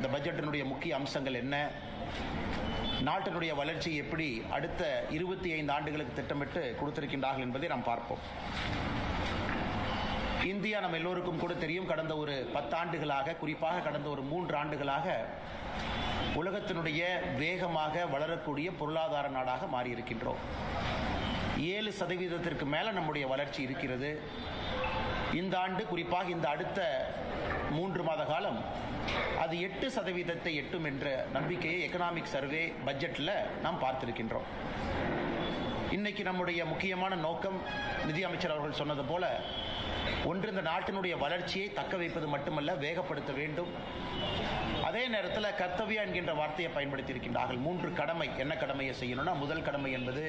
இந்த பட்ஜெட்டினுடைய முக்கிய அம்சங்கள் என்ன, நாட்டினுடைய வளர்ச்சி எப்படி அடுத்த 25 ஆண்டுகளுக்கு திட்டமிட்டு கொடுத்திருக்கின்றார்கள் என்பதை நாம் பார்ப்போம். இந்தியா நம்ம எல்லோருக்கும் கூட தெரியும், கடந்த ஒரு 10 ஆண்டுகளாக, குறிப்பாக கடந்த ஒரு 3 ஆண்டுகளாக உலகத்தினுடைய வேகமாக வளரக்கூடிய பொருளாதார நாடாக மாறியிருக்கின்றோம். 7% மேல நம்முடைய வளர்ச்சி இருக்கிறது. இந்த ஆண்டு, குறிப்பாக இந்த அடுத்த 3 மாத காலம் அது 8% எட்டும் என்ற நம்பிக்கையை எக்கனாமிக் சர்வே பட்ஜெட்டில் நாம் பார்த்திருக்கின்றோம். இன்னைக்கு நம்முடைய முக்கியமான நோக்கம், நிதி அமைச்சர் அவர்கள் சொன்னது போல, ஒன்று இந்த நாட்டினுடைய வளர்ச்சியை தக்க வைப்பது மட்டுமல்ல, வேகப்படுத்த வேண்டும். அதே நேரத்தில் கர்த்தவ்யா என்கின்ற வார்த்தையை பயன்படுத்தி இருக்கின்றார்கள். 3 கடமை. என்ன கடமையை செய்யணும்னா, முதல் கடமை என்பது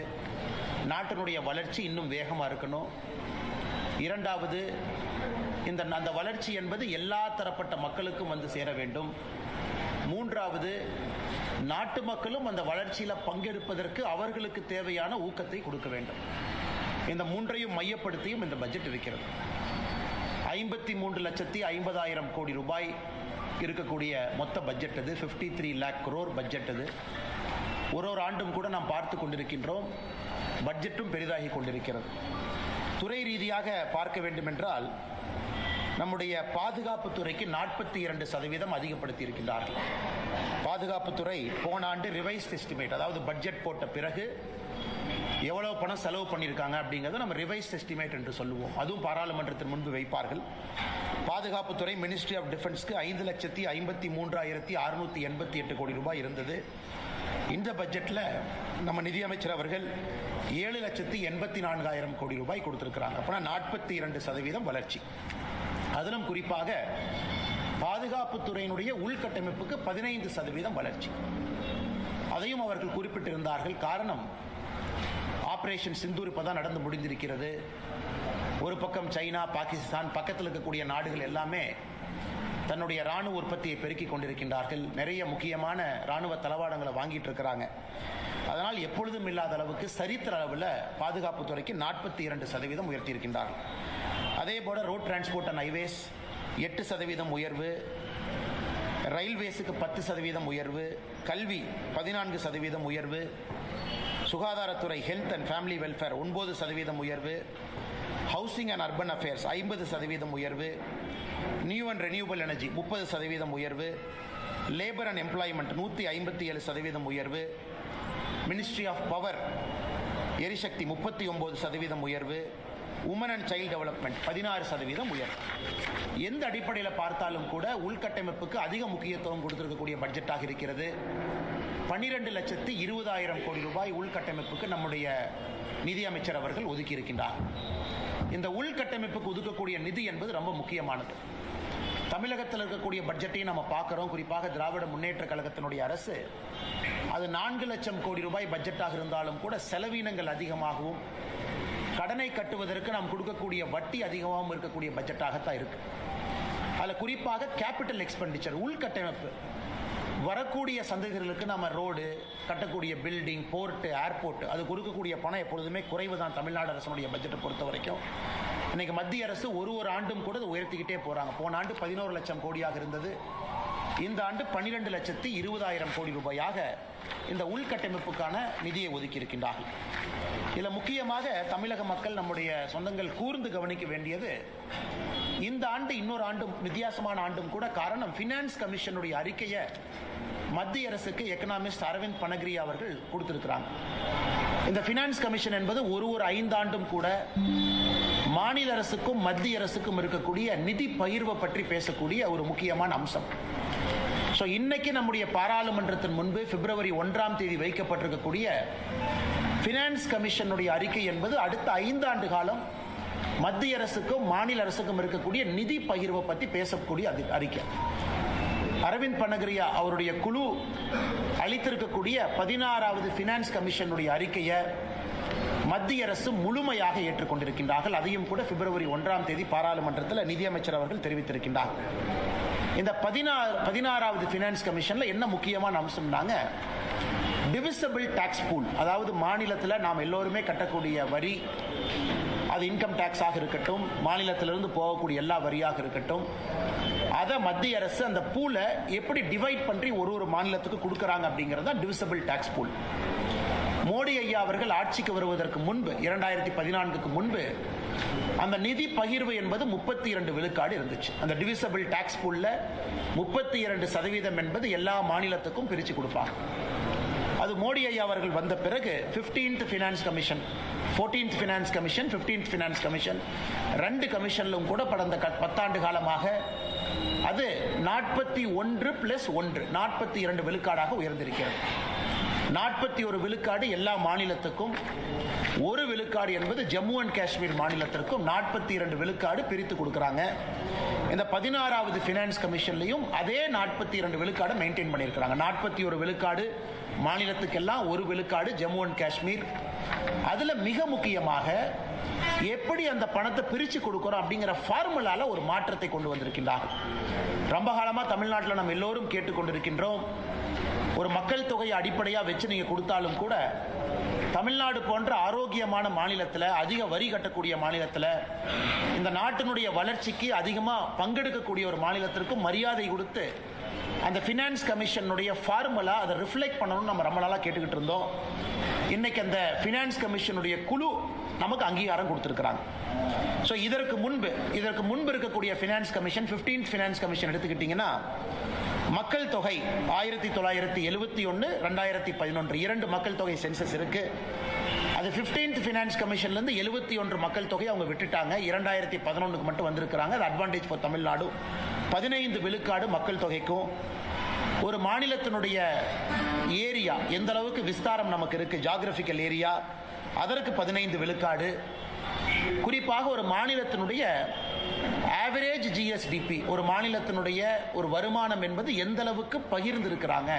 நாட்டினுடைய வளர்ச்சி இன்னும் வேகமாக இருக்கணும். இரண்டாவது, அந்த வளர்ச்சி என்பது எல்லா தரப்பட்ட மக்களுக்கும் வந்து சேர வேண்டும். மூன்றாவது, நாட்டு மக்களும் அந்த வளர்ச்சியில் பங்கெடுப்பதற்கு அவர்களுக்கு தேவையான ஊக்கத்தை கொடுக்க வேண்டும். இந்த 3ஐயும் மையப்படுத்தியும் இந்த பட்ஜெட் இருக்கிறது. 53,50,000 கோடி ரூபாய் இருக்கக்கூடிய மொத்த பட்ஜெட் அது. 53 lakh crore பட்ஜெட் அது. ஒரு ஆண்டும் கூட நாம் பார்த்து கொண்டிருக்கின்றோம், பட்ஜெட்டும் பெரிதாகி கொண்டிருக்கிறது. துறை ரீதியாக பார்க்க வேண்டும் என்றால், நம்முடைய பாதுகாப்புத்துறைக்கு 42% அதிகப்படுத்தி இருக்கின்றார்கள். பாதுகாப்புத்துறை போன ஆண்டு ரிவைஸ்ட் எஸ்டிமேட், அதாவது பட்ஜெட் போட்ட பிறகு எவ்வளவு பணம் செலவு பண்ணியிருக்காங்க அப்படிங்கிறது நம்ம ரிவைஸ்ட் எஸ்டிமேட் என்று சொல்லுவோம். அதுவும் பாராளுமன்றத்தின் முன்பு வைப்பார்கள். பாதுகாப்புத்துறை மினிஸ்ட்ரி ஆஃப் டிஃபென்ஸ்க்கு 5,53,688 கோடி ரூபாய் இருந்தது. இந்த பட்ஜெட்டில் நம்ம நிதியமைச்சர் அவர்கள் 7,84,000 கோடி ரூபாய் கொடுத்திருக்கிறாங்க. அப்போனா 42% வளர்ச்சி. அதிலும் குறிப்பாக பாதுகாப்புத்துறையினுடைய உள்கட்டமைப்புக்கு 15% வளர்ச்சி. அதையும் அவர்கள் குறிப்பிட்டிருந்தார்கள். காரணம், ஆபரேஷன் சிந்தூர் இப்பதான் நடந்து முடிந்திருக்கிறது. ஒரு பக்கம் சைனா, பாகிஸ்தான், பக்கத்தில் இருக்கக்கூடிய நாடுகள் எல்லாமே தன்னுடைய ராணுவ உற்பத்தியை பெருக்கிக் கொண்டிருக்கின்றார்கள். நிறைய முக்கியமான ராணுவ தளவாடங்களை வாங்கிட்டு இருக்கிறாங்க. அதனால் எப்பொழுதும் இல்லாத அளவுக்கு சரித்திர அளவில் பாதுகாப்புத்துறைக்கு 42% உயர்த்தி இருக்கின்றார்கள். அதே போல ரோட் டிரான்ஸ்போர்ட் அண்ட் ஹைவேஸ் 8% உயர்வு, ரயில்வேஸுக்கு 10% உயர்வு, கல்வி 14% உயர்வு, சுகாதாரத்துறை ஹெல்த் அண்ட் ஃபேமிலி வெல்ஃபேர் 9% உயர்வு, ஹவுசிங் அண்ட் அர்பன் அஃபேர்ஸ் 50% உயர்வு, நியூ அண்ட் ரெனியூபிள் எனர்ஜி 30% உயர்வு, லேபர் அண்ட் எம்ப்ளாய்மெண்ட் 157% உயர்வு, மினிஸ்ட்ரி ஆஃப் பவர் எரிசக்தி 39% உயர்வு, உமன் அண்ட் சைல்டு டெவலப்மெண்ட் 16% உயர்வு. எந்த அடிப்படையில் பார்த்தாலும் கூட உள்கட்டமைப்புக்கு அதிக முக்கியத்துவம் கொடுத்திருக்கக்கூடிய பட்ஜெட்டாக இருக்கிறது. 12,20,000 கோடி ரூபாய் உள்கட்டமைப்புக்கு நம்முடைய நிதியமைச்சர் அவர்கள் ஒதுக்கி இருக்கின்றார். இந்த உள்கட்டமைப்புக்கு ஒதுக்கக்கூடிய நிதி என்பது ரொம்ப முக்கியமானது. தமிழகத்தில் இருக்கக்கூடிய பட்ஜெட்டையும் நம்ம பார்க்கிறோம். குறிப்பாக திராவிட முன்னேற்ற கழகத்தினுடைய அரசு அது 4 லட்சம் கோடி ரூபாய் பட்ஜெட்டாக இருந்தாலும் கூட செலவினங்கள் அதிகமாகவும், கடனை கட்டுவதற்கு நாம் கொடுக்கக்கூடிய வட்டி அதிகமாகவும் இருக்கக்கூடிய பட்ஜெட்டாகத்தான் இருக்கு. அதில் குறிப்பாக கேபிட்டல் எக்ஸ்பெண்டிச்சர், உள்கட்டமைப்பு, வரக்கூடிய சந்ததிகளுக்கு நம்ம ரோடு கட்டக்கூடிய, பில்டிங், போர்ட்டு, ஏர்போர்ட், அது கொடுக்கக்கூடிய பணம் எப்பொழுதுமே குறைவு தான் தமிழ்நாடு அரசனுடைய பட்ஜெட்டை பொறுத்த வரைக்கும். இன்னைக்கு மத்திய அரசு ஒரு ஆண்டும் கூட உயர்த்திக்கிட்டே போறாங்க. போன ஆண்டு 11 லட்சம் கோடியாக இருந்தது. இந்த ஆண்டு 12,20,000 கோடி ரூபாயாக இந்த உள்கட்டமைப்புக்கான நிதியை ஒதுக்கி இருக்கின்றார்கள். இதில் முக்கியமாக தமிழக மக்கள், நம்முடைய சொந்தங்கள் கூர்ந்து கவனிக்க வேண்டியது, இந்த ஆண்டு இன்னொரு ஆண்டும் வித்தியாசமான ஆண்டும் கூட. காரணம், ஃபினான்ஸ் கமிஷனுடைய அறிக்கையை மத்திய அரசுக்கு எக்கனாமிஸ்ட் அரவிந்த் பனகிரியா அவர்கள் கொடுத்திருக்கிறாங்க. இந்த ஃபினான்ஸ் கமிஷன் என்பது ஒரு 5 ஆண்டும் கூட மாநில அரசுக்கும் மத்திய அரசுக்கும் இருக்கக்கூடிய நிதி பகிர்வை பற்றி பேசக்கூடிய ஒரு முக்கியமான அம்சம். ஸோ இன்னைக்கு நம்முடைய பாராளுமன்றத்தின் முன்பு பிப்ரவரி 1ஆம் தேதி வைக்கப்பட்டிருக்கக்கூடிய ஃபினான்ஸ் கமிஷனுடைய அறிக்கை என்பது அடுத்த 5 ஆண்டு காலம் மத்திய அரசுக்கும் மாநில அரசுக்கும் இருக்கக்கூடிய நிதி பகிர்வை பற்றி பேசக்கூடிய அறிக்கை. அரவிந்த் பனகிரியா அவருடைய குழு அளித்திருக்கக்கூடிய 16வது ஃபினான்ஸ் கமிஷனுடைய அறிக்கையை மத்திய அரசு முழுமையாக ஏற்றுக்கொண்டிருக்கின்றார்கள். அதையும் கூட பிப்ரவரி 1ஆம் தேதி பாராளுமன்றத்தில் நிதியமைச்சர் அவர்கள் தெரிவித்திருக்கின்றார். இந்த 16வது ஃபினான்ஸ் கமிஷன்ல என்ன முக்கியமான அம்சம்னாங்க, டிவிசிபிள் டாக்ஸ் பூல், அதாவது மாநிலத்தில் நாம் எல்லோருமே கட்டக்கூடிய வரி, அது இன்கம் டேக்ஸாக இருக்கட்டும், மாநிலத்திலிருந்து போகக்கூடிய எல்லா வரியாக இருக்கட்டும், அதை மத்திய அரசு அந்த பூலை எப்படி டிவைட் பண்ணி ஒரு மாநிலத்துக்கு கொடுக்குறாங்க அப்படிங்கிறது தான் டிவிசபிள் டேக்ஸ் பூல். மோடி ஐயா அவர்கள் ஆட்சிக்கு வருவதற்கு முன்பு 2014க்கு முன்பு அந்த நிதி பகிர்வு என்பது 32 விழுக்காடு இருந்துச்சு. அந்த டிவிசபிள் டேக்ஸ் பூல்ல 32% என்பது எல்லா மாநிலத்துக்கும் பிரித்து கொடுப்பாங்க. அது மோடி ஐயா அவர்கள் வந்த பிறகு 15th finance commission, 14th finance commission, 15th finance commission, 2 கமிஷனிலும் கூட கடந்த 10 ஆண்டு காலமாக அது 41+1 42 விழுக்காடாக உயர்ந்திருக்கிறது. 41 விழுக்காடு எல்லா மாநிலத்துக்கும், 1 விழுக்காடு என்பது ஜம்மு அண்ட் காஷ்மீர் மாநிலத்திற்கும் 42 விழுக்காடு பிரித்து கொடுக்குறாங்க. இந்த 16வது ஃபினான்ஸ் கமிஷன்லையும் அதே 42 விழுக்காடு மெயின்டைன் பண்ணியிருக்கிறாங்க. 41 விழுக்காடு மாநிலத்துக்கெல்லாம், 1 விழுக்காடு ஜம்மு அண்ட் காஷ்மீர். அதில் மிக முக்கியமாக எப்படி அந்த பணத்தை பிரித்து கொடுக்குறோம் அப்படிங்கிற ஃபார்முலால ஒரு மாற்றத்தை கொண்டு வந்திருக்கின்றார்கள். ரொம்ப காலமாக தமிழ்நாட்டில் நம்ம எல்லோரும் கேட்டுக்கொண்டிருக்கின்றோம், ஒரு மக்கள் தொகையை அடிப்படையாக வச்சு நீங்கள் கொடுத்தாலும் கூட தமிழ்நாடு போன்ற ஆரோக்கியமான மாநிலத்தில், அதிக வரி கட்டக்கூடிய மாநிலத்தில், இந்த நாட்டினுடைய வளர்ச்சிக்கு அதிகமாக பங்கெடுக்கக்கூடிய ஒரு மாநிலத்திற்கும் மரியாதை கொடுத்து அந்த ஃபினான்ஸ் கமிஷனுடைய ஃபார்முலா அதை ரிஃப்ளெக்ட் பண்ணணும்னு நம்ம ரொம்ப நாளாக கேட்டுக்கிட்டு இருந்தோம். இன்னைக்கு அந்த ஃபினான்ஸ் கமிஷனுடைய குழு நமக்கு அங்கீகாரம் கொடுத்துருக்குறாங்க. ஸோ இதற்கு முன்பு இருக்கக்கூடிய finance commission, 15th finance commission எடுத்துக்கிட்டிங்கன்னா, மக்கள் தொகை 1971, 2011 2 மக்கள் தொகை சென்சஸ் இருக்கு. அது 15th ஃபினான்ஸ் கமிஷன்லேருந்து 71 மக்கள் தொகை அவங்க விட்டுட்டாங்க. 2011க்கு மட்டும் வந்திருக்கிறாங்க. அது அட்வான்டேஜ் ஃபார் தமிழ்நாடு. 15 விழுக்காடு மக்கள் தொகைக்கும், ஒரு மாநிலத்தினுடைய ஏரியா எந்த அளவுக்கு விஸ்தாரம் நமக்கு இருக்கு, ஜியோகிராபிக்கல் ஏரியா, அதற்கு 15 விழுக்காடு. குறிப்பாக ஒரு மாநிலத்தினுடைய ஆவரேஜ் ஜிஎஸ்டிபி, ஒரு மாநிலத்தினுடைய ஒரு வருமானம் என்பது எந்த அளவுக்கு பகிர்ந்து இருக்கிறாங்க,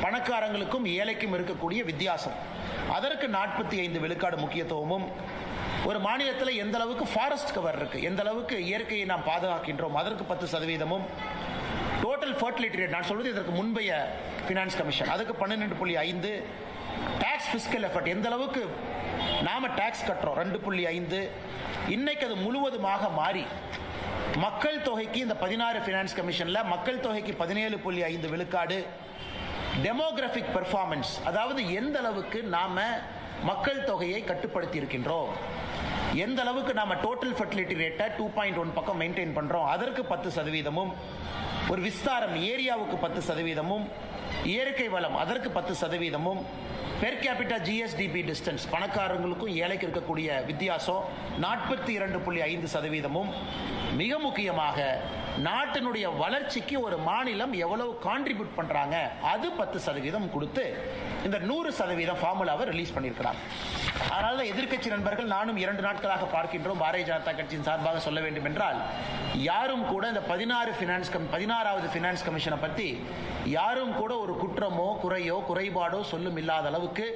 பணக்காரங்களுக்கும் ஏழைக்கும் இருக்கக்கூடிய வித்தியாசம், அதற்கு 45 விழுக்காடு முக்கியத்துவமும், ஒரு மாநிலத்தில் எந்த அளவுக்கு ஃபாரஸ்ட் கவர் இருக்கு, எந்த அளவுக்கு இயற்கையை நாம் பாதுகாக்கின்றோம், அதற்கு 10%, டோட்டல் ஃபர்டிலிட்டி ரேட், நான் சொல்வது இதற்கு முந்தைய ஃபினான்ஸ் கமிஷன், அதுக்கு 12.5, டாக்ஸ் ஃபிஸ்கல் எஃபர்ட், எந்த அளவுக்கு நாம டாக்ஸ் கட்டுறோம் 2.5. இன்னைக்கு அது முழுவதுமாக மாறி மக்கள் தொகைக்கு இந்த 16 ஃபினான்ஸ் கமிஷன்ல மக்கள் தொகைக்கு 17.5 விழுக்காடு. டெமோகிராபிக் பெர்ஃபார்மன்ஸ், அதாவது எந்த அளவுக்கு நாம மக்கள் தொகையை கட்டுப்படுத்தி இருக்கின்றோம், எந்த அளவுக்கு நாம டோட்டல் ஃபர்டிலிட்டி ரேட்டை 2.1 பக்கம் மெயின்டைன் பண்றோம், அதற்கு 10%, ஒரு விஸ்தாரம் ஏரியாவுக்கு 10%, இயற்கை வளம் அதற்கு 10%, பெர் கேபிட்டா ஜிஎஸ்டிபி டிஸ்டன்ஸ், பணக்காரங்களுக்கும் ஏழைக்கு இருக்கக்கூடிய வித்தியாசம் 42.5%. மிக முக்கியமாக நாட்டினுடைய வளர்ச்சிக்கு ஒரு மாநிலம் எவ்வளவு கான்ட்ரிபியூட் பண்றாங்க, அது 10% கொடுத்து இந்த 100% ஃபார்முலாவை ரிலீஸ் பண்ணியிருக்கிறாங்க. அதனால எதிர்க்கட்சி நண்பர்கள், நானும் 2 நாட்களாக பார்க்கின்றோம், பாரதிய ஜனதா கட்சியின் சார்பாக சொல்ல வேண்டும் என்றால், யாரும் கூட இந்த 16வது ஃபினான்ஸ் கமிஷனை பற்றி யாரும் கூட ஒரு குற்றமோ குறையோ குறைபாடோ சொல்லும் இல்லாத அளவுக்கு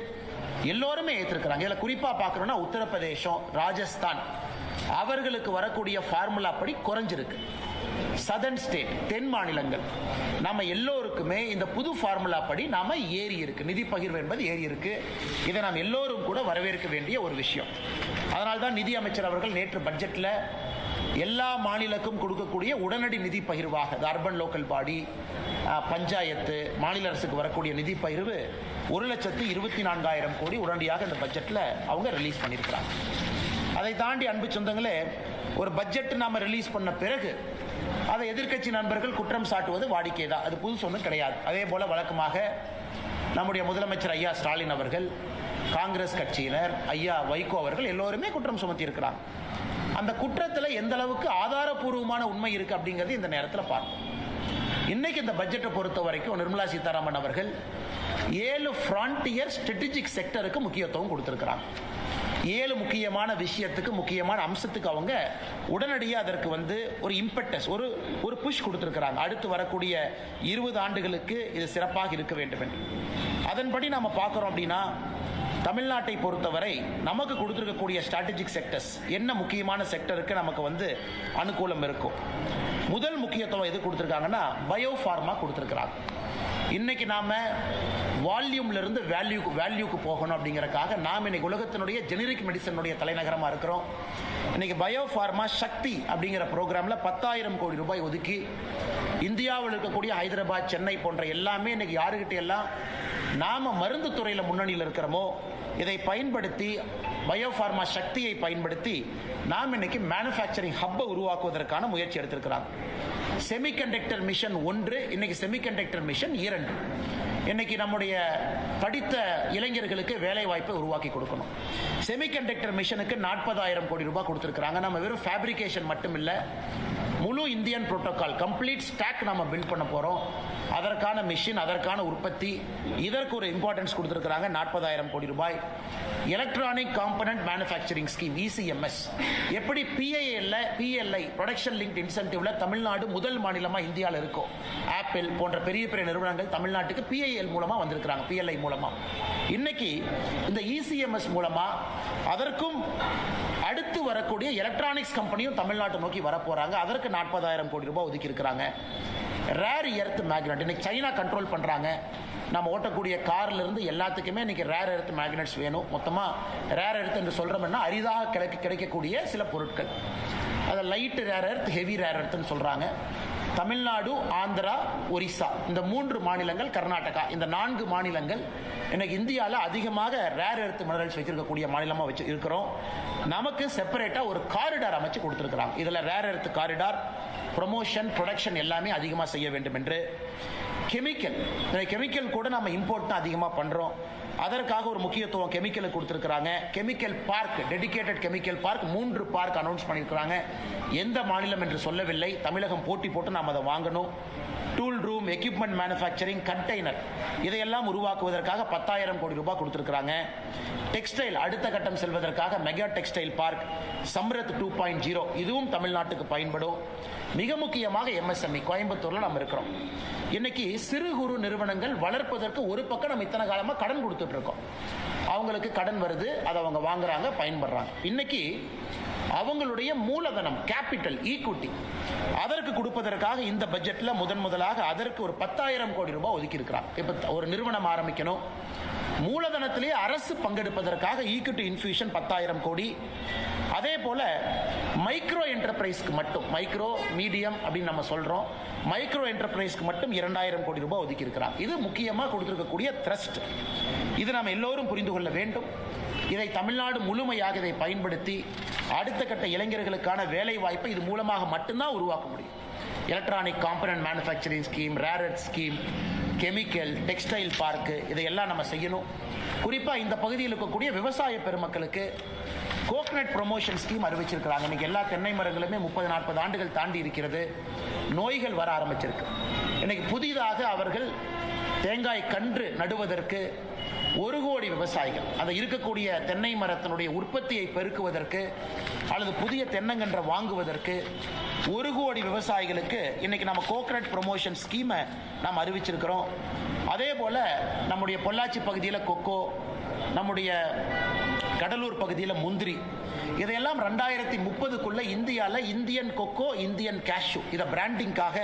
எல்லோருமே ஏற்றிருக்கிறாங்க. இதில் குறிப்பாக பார்க்கணும்னா உத்தரப்பிரதேசம், ராஜஸ்தான், அவர்களுக்கு வரக்கூடிய ஃபார்முலா படி குறைஞ்சிருக்கு. சதர்ன் ஸ்டேட், தென் மாநிலங்கள், நாம எல்லோருக்குமே இந்த புது ஃபார்முலா படி நாம ஏறி இருக்கு, நிதி பகிர்வு என்பது ஏறி இருக்கு. இதை நாம் எல்லோரும் கூட வரவேற்க வேண்டிய ஒரு விஷயம். அதனால்தான் நிதி அமைச்சர் அவர்கள் நேற்று பட்ஜெட்ல எல்லா மாநிலக்கும் கொடுக்கக்கூடிய உடனடி நிதி பகிர்வாக, அர்பன் லோக்கல் பாடி, பஞ்சாயத்து, மாநில அரசுக்கு வரக்கூடிய நிதி பகிர்வு 1,24,000 கோடி உடனடியாக இந்த பட்ஜெட்ல அவங்க ரிலீஸ் பண்ணியிருக்கிறாங்க. அதை தாண்டி அன்பு சொந்தங்களே, ஒரு பட்ஜெட் நாம ரிலீஸ் பண்ண பிறகு அதை எதிர்க்கட்சி நண்பர்கள் குற்றம் சாட்டுவது வாடிக்கை தான், அது புதுசு ஒன்றும் கிடையாது. அதே போல வழக்கமாக நம்முடைய முதலமைச்சர் ஐயா ஸ்டாலின் அவர்கள், காங்கிரஸ் கட்சியினர், ஐயா வைகோ அவர்கள் எல்லோருமே குற்றம் சுமத்தி இருக்கிறாங்க. அந்த குற்றத்தில் எந்த அளவுக்கு ஆதாரபூர்வமான உண்மை இருக்கு அப்படிங்கிறது இந்த நேரத்தில் பார்ப்போம். இன்னைக்கு இந்த பட்ஜெட்டை பொறுத்த வரைக்கும் நிர்மலா சீதாராமன் அவர்கள் 7 ஃப்ரான்டியர் ஸ்ட்ராட்டஜிக் செக்டருக்கு முக்கியத்துவம் கொடுத்திருக்கிறாங்க. 7 முக்கியமான விஷயத்துக்கு, முக்கியமான அம்சத்துக்கு அவங்க உடனடியாக அதற்கு ஒரு இம்பெட்டஸ், ஒரு புஷ் கொடுத்திருக்கிறாங்க. அடுத்து வரக்கூடிய 20 ஆண்டுகளுக்கு இது சிறப்பாக இருக்க வேண்டும் என்று. அதன்படி நாம பார்க்கிறோம் அப்படின்னா, தமிழ்நாட்டை பொறுத்தவரை நமக்கு கொடுத்திருக்கக்கூடிய ஸ்ட்ராட்டஜிக் செக்டர்ஸ் என்ன, முக்கியமான செக்டருக்கு நமக்கு அனுகூலம் இருக்கும். முதல் முக்கியத்துவம் எது கொடுத்திருக்காங்கன்னா, பயோ ஃபார்மா கொடுத்திருக்கிறாங்க. இன்னைக்கு நாம வால்யூம்ல இருந்து வேல்யூக்கு போகணும் அப்படிங்கறக்காக நாம் இன்னைக்கு உலகத்தினுடைய ஜெனரிக் மெடிசனுடைய தலைநகரமா இருக்கிறோம். இன்னைக்கு பயோ ஃபார்மா சக்தி அப்படிங்கிற ப்ரோக்ராம்ல 10,000 கோடி ரூபாய் ஒதுக்கி இந்தியாவில் இருக்கக்கூடிய ஹைதராபாத், சென்னை போன்ற எல்லாமே இன்னைக்கு யாருக்கிட்ட எல்லாம் நாம மருந்து துறையில முன்னணியில் இருக்கிறோமோ இதை பயன்படுத்தி பயோ ஃபார்மா சக்தியை பயன்படுத்தி நாம் இன்னைக்கு மேனுஃபேக்சரிங் ஹப்பை உருவாக்குவதற்கான முயற்சி எடுத்திருக்கிறாங்க. செமிகண்டக்டர் மிஷன் 1, இன்னைக்கு செமிகண்டக்டர் மிஷன் 2. இன்னைக்கு நம்முடைய படித்த இளைஞர்களுக்கு வேலை வாய்ப்பை உருவாக்கி கொடுக்கணும். செமிகண்டக்டர் மிஷனுக்கு 40,000 கோடி ரூபாய் கொடுத்திருக்கிறாங்க. நம்ம வெறும் ஃபேப்ரிகேஷன் மட்டும் இல்ல, முழு இந்தியன் புரோட்டோகால் கம்ப்ளீட் ஸ்டாக் நம்ம பில்ட் பண்ண போறோம். அதற்கான மிஷின், அதற்கான உற்பத்தி, இதற்கு ஒரு இம்பார்ட்டன்ஸ் கொடுத்திருக்கிறாங்க. 40,000 கோடி ரூபாய். Electronic component manufacturing scheme ECMS, எப்படி PLI ப்ரொடக்ஷன் லிங்க்ட் இன்சென்டிவ்ல தமிழ்நாடு முதல் மாநிலமா இந்தியாவில் இருக்கும். ஆப்பிள் போன்ற பெரிய பெரிய நிறுவனங்கள் தமிழ்நாட்டுக்கு PIL மூலமா வந்திருக்கிறாங்க, PLI மூலமா. இன்னைக்கு இந்த ECMS மூலமா அதற்கும் அடுத்து வரக்கூடிய எலக்ட்ரானிக்ஸ் கம்பெனியும் தமிழ்நாட்டை நோக்கி வர போறாங்க. அதற்கு 40,000 கோடி ரூபாய் ஒதுக்கி இருக்கிறாங்க. ரேர் எர்த் மேக்னெட் இன்னைக்கு சைனா கண்ட்ரோல் பண்றாங்க. நம்ம ஓட்டக்கூடிய கார்ல இருந்து எல்லாத்துக்குமே இன்னைக்கு ரேர் எர்த் மேக்னெட்ஸ் வேணும். மொத்தமா ரேர் எர்த் என்று சொல்றோம்னா அரிதாக கிடைக்கக்கூடிய சில பொருட்கள். அதை light rare earth, heavy rare எர்த்னு சொல்றாங்க. தமிழ்நாடு, ஆந்திரா, ஒரிசா இந்த 3 மாநிலங்கள், கர்நாடகா இந்த 4 மாநிலங்கள் இன்னைக்கு இந்தியாவில் அதிகமாக ரேர் எர்த் மினரல்ஸ் வச்சிருக்கக்கூடிய மாநிலமா வச்சு இருக்கிறோம். நமக்கு செப்பரேட்டா ஒரு காரிடார் அமைச்சு கொடுத்திருக்கிறாங்க. இதுல rare earth corridor, promotion, production எல்லாமே அதிகமாக செய்ய வேண்டும் என்று. கெமிக்கல் கூட நம்ம இம்போர்ட் அதிகமாக பண்றோம். அதற்காக ஒரு முக்கியத்துவம் கெமிக்கலுக்கு கொடுத்திருக்கிறாங்க. Chemical park, dedicated chemical park 3 park announce பண்ணியிருக்கிறாங்க. எந்த மாநிலம் என்று சொல்லவில்லை. தமிழகம் போட்டி போட்டு நாம் அதை வாங்கணும். Tool room, equipment manufacturing, container இதையெல்லாம் உருவாக்குவதற்காக 10,000 கோடி ரூபாய் கொடுத்திருக்கிறாங்க. டெக்ஸ்டைல் அடுத்த கட்டம் செல்வதற்காக மெகா டெக்ஸ்டைல் பார்க், சம்ரத் 2.0 இதுவும் தமிழ்நாட்டுக்கு பயன்படும். மிக முக்கியமாக MSME கோயம்புத்தூர்ல நம்ம இருக்கிறோம். இன்னைக்கு சிறு குறு நிறுவனங்கள் வளர்ப்பதற்கு ஒரு பக்கம் நம்ம இத்தனை காலமா கடன் கொடுத்துட்டு இருக்கோம். அவங்களுக்கு கடன் வருது, அதை அவங்க வாங்குறாங்க, பயன்படுறாங்க. இன்னைக்கு அவங்களுடைய மூலதனம், கேபிட்டல், ஈக்விட்டி அதற்கு கொடுப்பதற்காக இந்த பட்ஜெட்ல முதலாக அதற்கு ஒரு 10,000 கோடி ரூபாய் ஒதுக்கி இருக்கிறாங்க. இப்ப ஒரு நிறுவனம் ஆரம்பிக்கணும், மூலதனத்திலேயே அரசு பங்கெடுப்பதற்காக ஈக்விட்டி இன்ஃபியூஷன் 10,000 கோடி. அதே போல மைக்ரோ என்டர்பிரைஸ்க்கு மட்டும், மைக்ரோ மீடியம் அப்படின்னு நம்ம சொல்றோம், மைக்ரோ என்டர்பிரைஸ்க்கு மட்டும் 2,000 கோடி ரூபாய் ஒதுக்கி இருக்கிறாங்க. இது முக்கியமா கொடுத்திருக்கக்கூடிய த்ரஸ்ட். இது நாம் எல்லோரும் புரிந்து கொள்ள வேண்டும். இதை தமிழ்நாடு முழுமையாக இதை பயன்படுத்தி அடுத்த கட்ட இளைஞர்களுக்கான வேலை வாய்ப்பை இது மூலமாக மட்டும்தான் உருவாக்க முடியும். Electronic component manufacturing scheme, rare earth scheme, chemical, textile park இதையெல்லாம் நம்ம செய்யணும். குறிப்பா இந்த பகுதியில் இருக்கக்கூடிய விவசாய பெருமக்களுக்கு கோகனட் ப்ரொமோஷன் ஸ்கீம் அறிவிச்சிருக்கிறாங்க. இன்னைக்கு எல்லா தென்னை மரங்களுமே 30-40 ஆண்டுகள் தாண்டி இருக்கிறது. நோய்கள் வர ஆரம்பிச்சிருக்கு. இன்னைக்கு புதிதாக அவர்கள் தேங்காய் கன்று நடுவதற்கு 1 கோடி விவசாயிகள், அதை இருக்கக்கூடிய தென்னை மரத்தினுடைய உற்பத்தியை பெருக்குவதற்கு அல்லது புதிய தென்னங்கன்றை வாங்குவதற்கு 1 கோடி விவசாயிகளுக்கு இன்னைக்கு நம்ம கோகனட் ப்ரொமோஷன் ஸ்கீமை நாம் அறிவிச்சிருக்கிறோம். அதே போல நம்முடைய பொள்ளாச்சி பகுதியில் கொக்கோ, நம்முடைய கடலூர் பகுதியில் முந்திரி, இதையெல்லாம் 2030க்குள்ள இந்தியாவில் இந்தியன் கொக்கோ, இந்தியன் கேஷ்யூ இதை பிராண்டிங்காக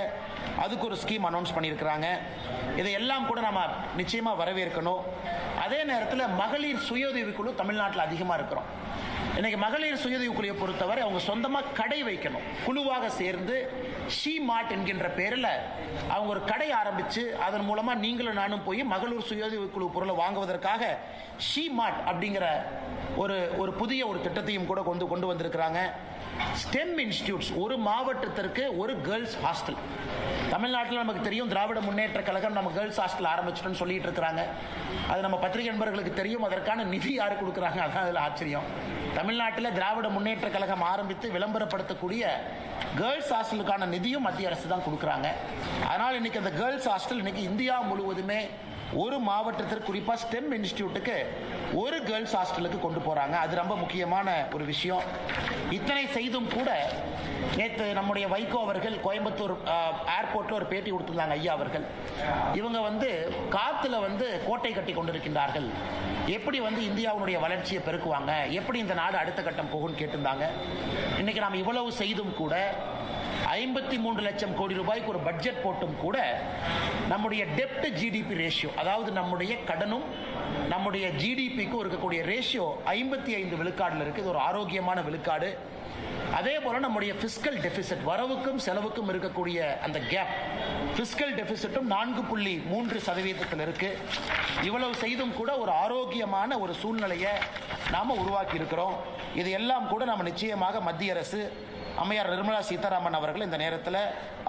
அதுக்கு ஒரு ஸ்கீம் அனௌன்ஸ் பண்ணியிருக்கிறாங்க. இதையெல்லாம் கூட நம்ம நிச்சயமா வரவேற்கணும். அதே நேரத்தில் மகளிர் சுயஉதவி குழு தமிழ்நாட்டில் அதிகமாக இருக்கிறோம். இன்னைக்கு மகளிர் சுயஉதவி குழுவை பொறுத்தவரை அவங்க சொந்தமாக கடை வைக்கணும். குழுவாக சேர்ந்து ஷீ மார்ட் என்கின்ற பேரில் அவங்க ஒரு கடை ஆரம்பிச்சு அதன் மூலமா நீங்களும் நானும் போய் மகளிர் சுயஉதவி குழு பொருளை வாங்குவதற்காக ஷீ மார்ட் அப்படிங்கிற ஒரு புதிய ஒரு திட்டத்தையும் கூட கொண்டு வந்திருக்கிறாங்க. ஸ்டெம் இன்ஸ்டிடியூட்ஸ், ஒரு மாவட்டத்திற்கு ஒரு கேர்ள்ஸ் ஹாஸ்டல். தமிழ்நாட்டில் நமக்கு தெரியும், திராவிட முன்னேற்ற கழகம் நம்ம கேர்ள்ஸ் ஹாஸ்டல் ஆரம்பிச்சிட்டோம்னு சொல்லிட்டு இருக்கிறாங்க. அது நம்ம பத்திரிகை நண்பர்களுக்கு தெரியும். அதற்கான நிதி யாரு கொடுக்குறாங்க, அதான் அதில் ஆச்சரியம். தமிழ்நாட்டில் திராவிட முன்னேற்ற கழகம் ஆரம்பித்து விளம்பரப்படுத்தக்கூடிய கேர்ள்ஸ் ஹாஸ்டலுக்கான நிதியும் மத்திய அரசு தான் கொடுக்குறாங்க. அதனால் இன்னைக்கு அந்த கேர்ள்ஸ் ஹாஸ்டல் இன்னைக்கு இந்தியா முழுவதுமே ஒரு மாவட்டத்திற்கு, குறிப்பா ஸ்டெம் இன்ஸ்டிடியூட்டுக்கு ஒரு கேர்ள்ஸ் ஹாஸ்டலுக்கு கொண்டு போறாங்க. அது ரொம்ப முக்கியமான ஒரு விஷயம். இத்தனை செய்தும் கூட நேற்று நம்முடைய வைகோ அவர்கள் கோயம்புத்தூர் ஏர்போர்ட்ல ஒரு பேட்டி கொடுத்திருந்தாங்க. ஐயா அவர்கள் இவங்க காத்துல கோட்டை கட்டி கொண்டிருக்கின்றார்கள், எப்படி இந்தியாவுடைய வளர்ச்சியை பெருக்குவாங்க, எப்படி இந்த நாடு அடுத்த கட்டம் போகும்னு கேட்டிருந்தாங்க. இன்னைக்கு நாம் இவ்வளவு செய்தும் கூட 53 லட்சம் கோடி ரூபாய்க்கு ஒரு பட்ஜெட் போட்டும் கூட நம்முடைய டெப்ட் ஜிடிபி ரேஷியோ, அதாவது நம்முடைய கடனும் நம்முடைய ஜிடிபிக்கும் இருக்கக்கூடிய ரேஷியோ 55 விழுக்காடுல இருக்கு. இது ஒரு ஆரோக்கியமான விழுக்காடு. அதே போல நம்முடைய பிஸ்கல் டெபிசிட், வரவுக்கும் செலவுக்கும் இருக்கக்கூடிய அந்த கேப், பிஸ்கல் டெபிசிட்டும் 4.3% இருக்கு. இவ்வளவு செய்தும் கூட ஒரு ஆரோக்கியமான ஒரு சூழ்நிலையை நாம உருவாக்கி இருக்கிறோம். இது எல்லாம் கூட நம்ம நிச்சயமாக மத்திய அரசு அம்மையார் நிர்மலா சீதாராமன் அவர்கள் இந்த நேரத்தில்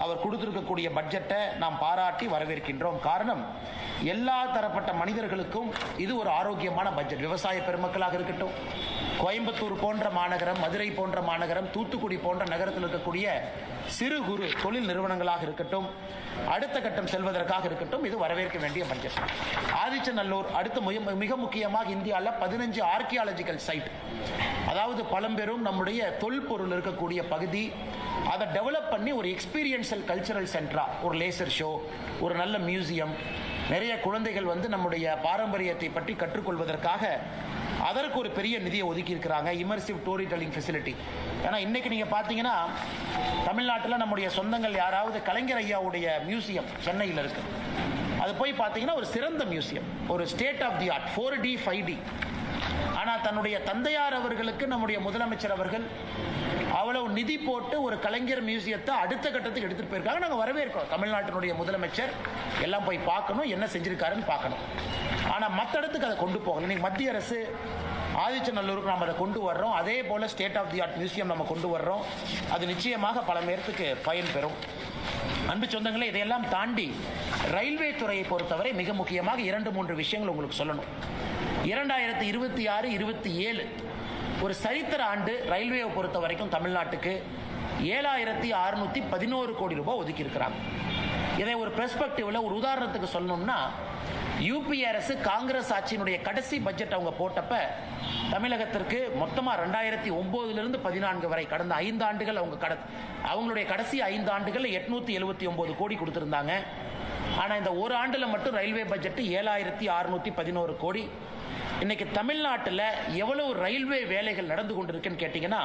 அவர் கொடுத்திருக்கக்கூடிய பட்ஜெட்டை நாம் பாராட்டி வரவேற்கின்றோம். காரணம், எல்லா தரப்பட்ட மனிதர்களுக்கும் இது ஒரு ஆரோக்கியமான பட்ஜெட். விவசாய பெருமக்களாக இருக்கட்டும், கோயம்புத்தூர் போன்ற மாநகரம், மதுரை போன்ற மாநகரம், தூத்துக்குடி போன்ற நகரத்தில் இருக்கக்கூடிய சிறு குறு தொழில் நிறுவனங்களாக இருக்கட்டும், அடுத்த கட்டம் செல்வதற்காக இருக்கட்டும், இது வரவேற்க வேண்டிய பட்ஜெட். ஆதிச்சநல்லூர் அடுத்து மிக முக்கியமாக இந்தியாவில் 15 ஆர்கியாலஜிக்கல் சைட், அதாவது பழம்பெரும் நம்முடைய தொல்பொருள் இருக்கக்கூடிய பகுதி, அதை டெவலப் பண்ணி ஒரு எக்ஸ்பீரியன்ஷியல் கல்ச்சரல் சென்டரா, ஒரு லேசர் ஷோ, ஒரு நல்ல மியூசியம், நிறைய குழந்தைகள் வந்து நம்முடைய பாரம்பரியத்தை பற்றி கற்றுக்கொள்வதற்காக அதற்கு ஒரு பெரிய நிதியை ஒதுக்கி இருக்கிறாங்க. Immersive story telling facility. ஏன்னா இன்னைக்கு நீங்க பாத்தீங்கன்னா தமிழ்நாட்டில் நம்முடைய சொந்தங்கள் யாராவது கலைஞர் ஐயாவுடைய மியூசியம் சென்னையில் இருக்கு, அது போய் பார்த்தீங்கன்னா ஒரு சிறந்த மியூசியம், ஒரு state of the art, 4D 5D. ஆனால் தன்னுடைய தந்தையார் அவர்களுக்கு நம்முடைய முதலமைச்சர் அவர்கள் அவ்வளவு நிதி போட்டு ஒரு கலைஞர் மியூசியத்தை அடுத்த கட்டத்துக்கு எடுத்துட்டு போயிருக்காங்க. நாங்கள் வரவேற்கிறோம். தமிழ்நாட்டினுடைய முதலமைச்சர் எல்லாம் போய் பார்க்கணும், என்ன செஞ்சிருக்காருன்னு பார்க்கணும். ஆனால் மற்ற இடத்துக்கு அதை கொண்டு போகல. இன்னைக்கு மத்திய அரசு ஆதிச்சநல்லூருக்கு நாம் அதை கொண்டு வர்றோம். அதே போல state of the art museum நம்ம கொண்டு வர்றோம். அது நிச்சயமாக பல பேருக்கு பயன் பெறும். அன்பு சொந்தங்களே, இதையெல்லாம் தாண்டி ரயில்வே துறையை பொறுத்தவரை மிக முக்கியமாக 2-3 விஷயங்கள் உங்களுக்கு சொல்லணும். 2026-27 ஒரு சரித்திர ஆண்டு ரயில்வேயை பொறுத்த வரைக்கும் தமிழ்நாட்டுக்கு 7611 கோடி ரூபாய் ஒதுக்கி இருக்கிறாங்க. இதை ஒரு பெர்ஸ்பெக்டிவ்ல, ஒரு உதாரணத்துக்கு சொல்லணும்னா, யூபிஏ அரசு காங்கிரஸ் ஆட்சியினுடைய கடைசி பட்ஜெட் அவங்க போட்டப்ப தமிழகத்திற்கு மொத்தமா 2009 14 வரை கடந்த 5 ஆண்டுகள் அவங்களுடைய கடைசி 5 ஆண்டுகள் 879 கோடி கொடுத்திருந்தாங்க. ஆனா இந்த ஒரு ஆண்டுல மட்டும் ரயில்வே பட்ஜெட் 7611 கோடி. இன்னைக்கு தமிழ்நாட்டில் எவ்வளவு ரயில்வே வேலைகள் நடந்து கொண்டிருக்குன்னு கேட்டீங்கன்னா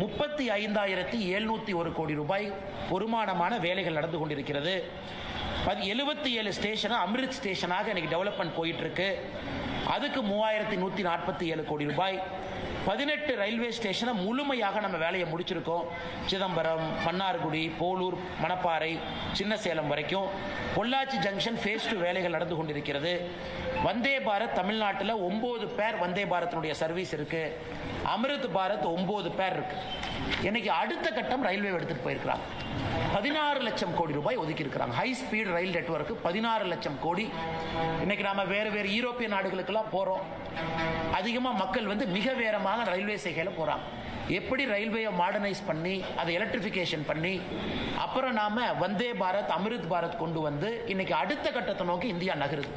35,701 கோடி ரூபாய் பொறுமானமான வேலைகள் நடந்து கொண்டிருக்கிறது. 77 ஸ்டேஷன் அமிர்த் ஸ்டேஷனாக இன்னைக்கு டெவலப்மெண்ட் போயிட்டு இருக்கு. அதுக்கு 3147 கோடி ரூபாய். 18 ரயில்வே ஸ்டேஷனை முழுமையாக நம்ம வேலையை முடிச்சிருக்கோம். சிதம்பரம், மன்னார்குடி, போலூர், மணப்பாறை, சின்ன சேலம் வரைக்கும். பொள்ளாச்சி ஜங்ஷன் ஃபேஸ் 2 வேலைகள் நடந்து கொண்டிருக்கிறது. வந்தே பாரத் தமிழ்நாட்டில் 9 பேர் வந்தே பாரத்தினுடைய சர்வீஸ் இருக்கு. அமிர்த் பாரத் 9 பேர் இருக்கு. இன்னைக்கு அடுத்த கட்டம் ரயில்வே எடுத்துட்டு போயிருக்கிறாங்க. 16 லட்சம் கோடி ரூபாய் ஒதுக்கி இருக்கிறாங்க. ஹை ஸ்பீட் ரயில் நெட்வொர்க் 16 லட்சம் கோடி. இன்னைக்கு நாம வேறு யூரோப்பிய நாடுகளுக்கெல்லாம் போறோம். அதிகமா மக்கள் வந்து மிக வேகமாக ரயில்வே சேவையில போறாங்க. எப்படி ரயில்வேயை மாடர்னைஸ் பண்ணி அதை எலக்ட்ரிஃபிகேஷன் பண்ணி அப்புறம் நாம வந்தே பாரத், அமிர்த் பாரத் கொண்டு வந்து இன்னைக்கு அடுத்த கட்டத்தை நோக்கி இந்தியா நகருது.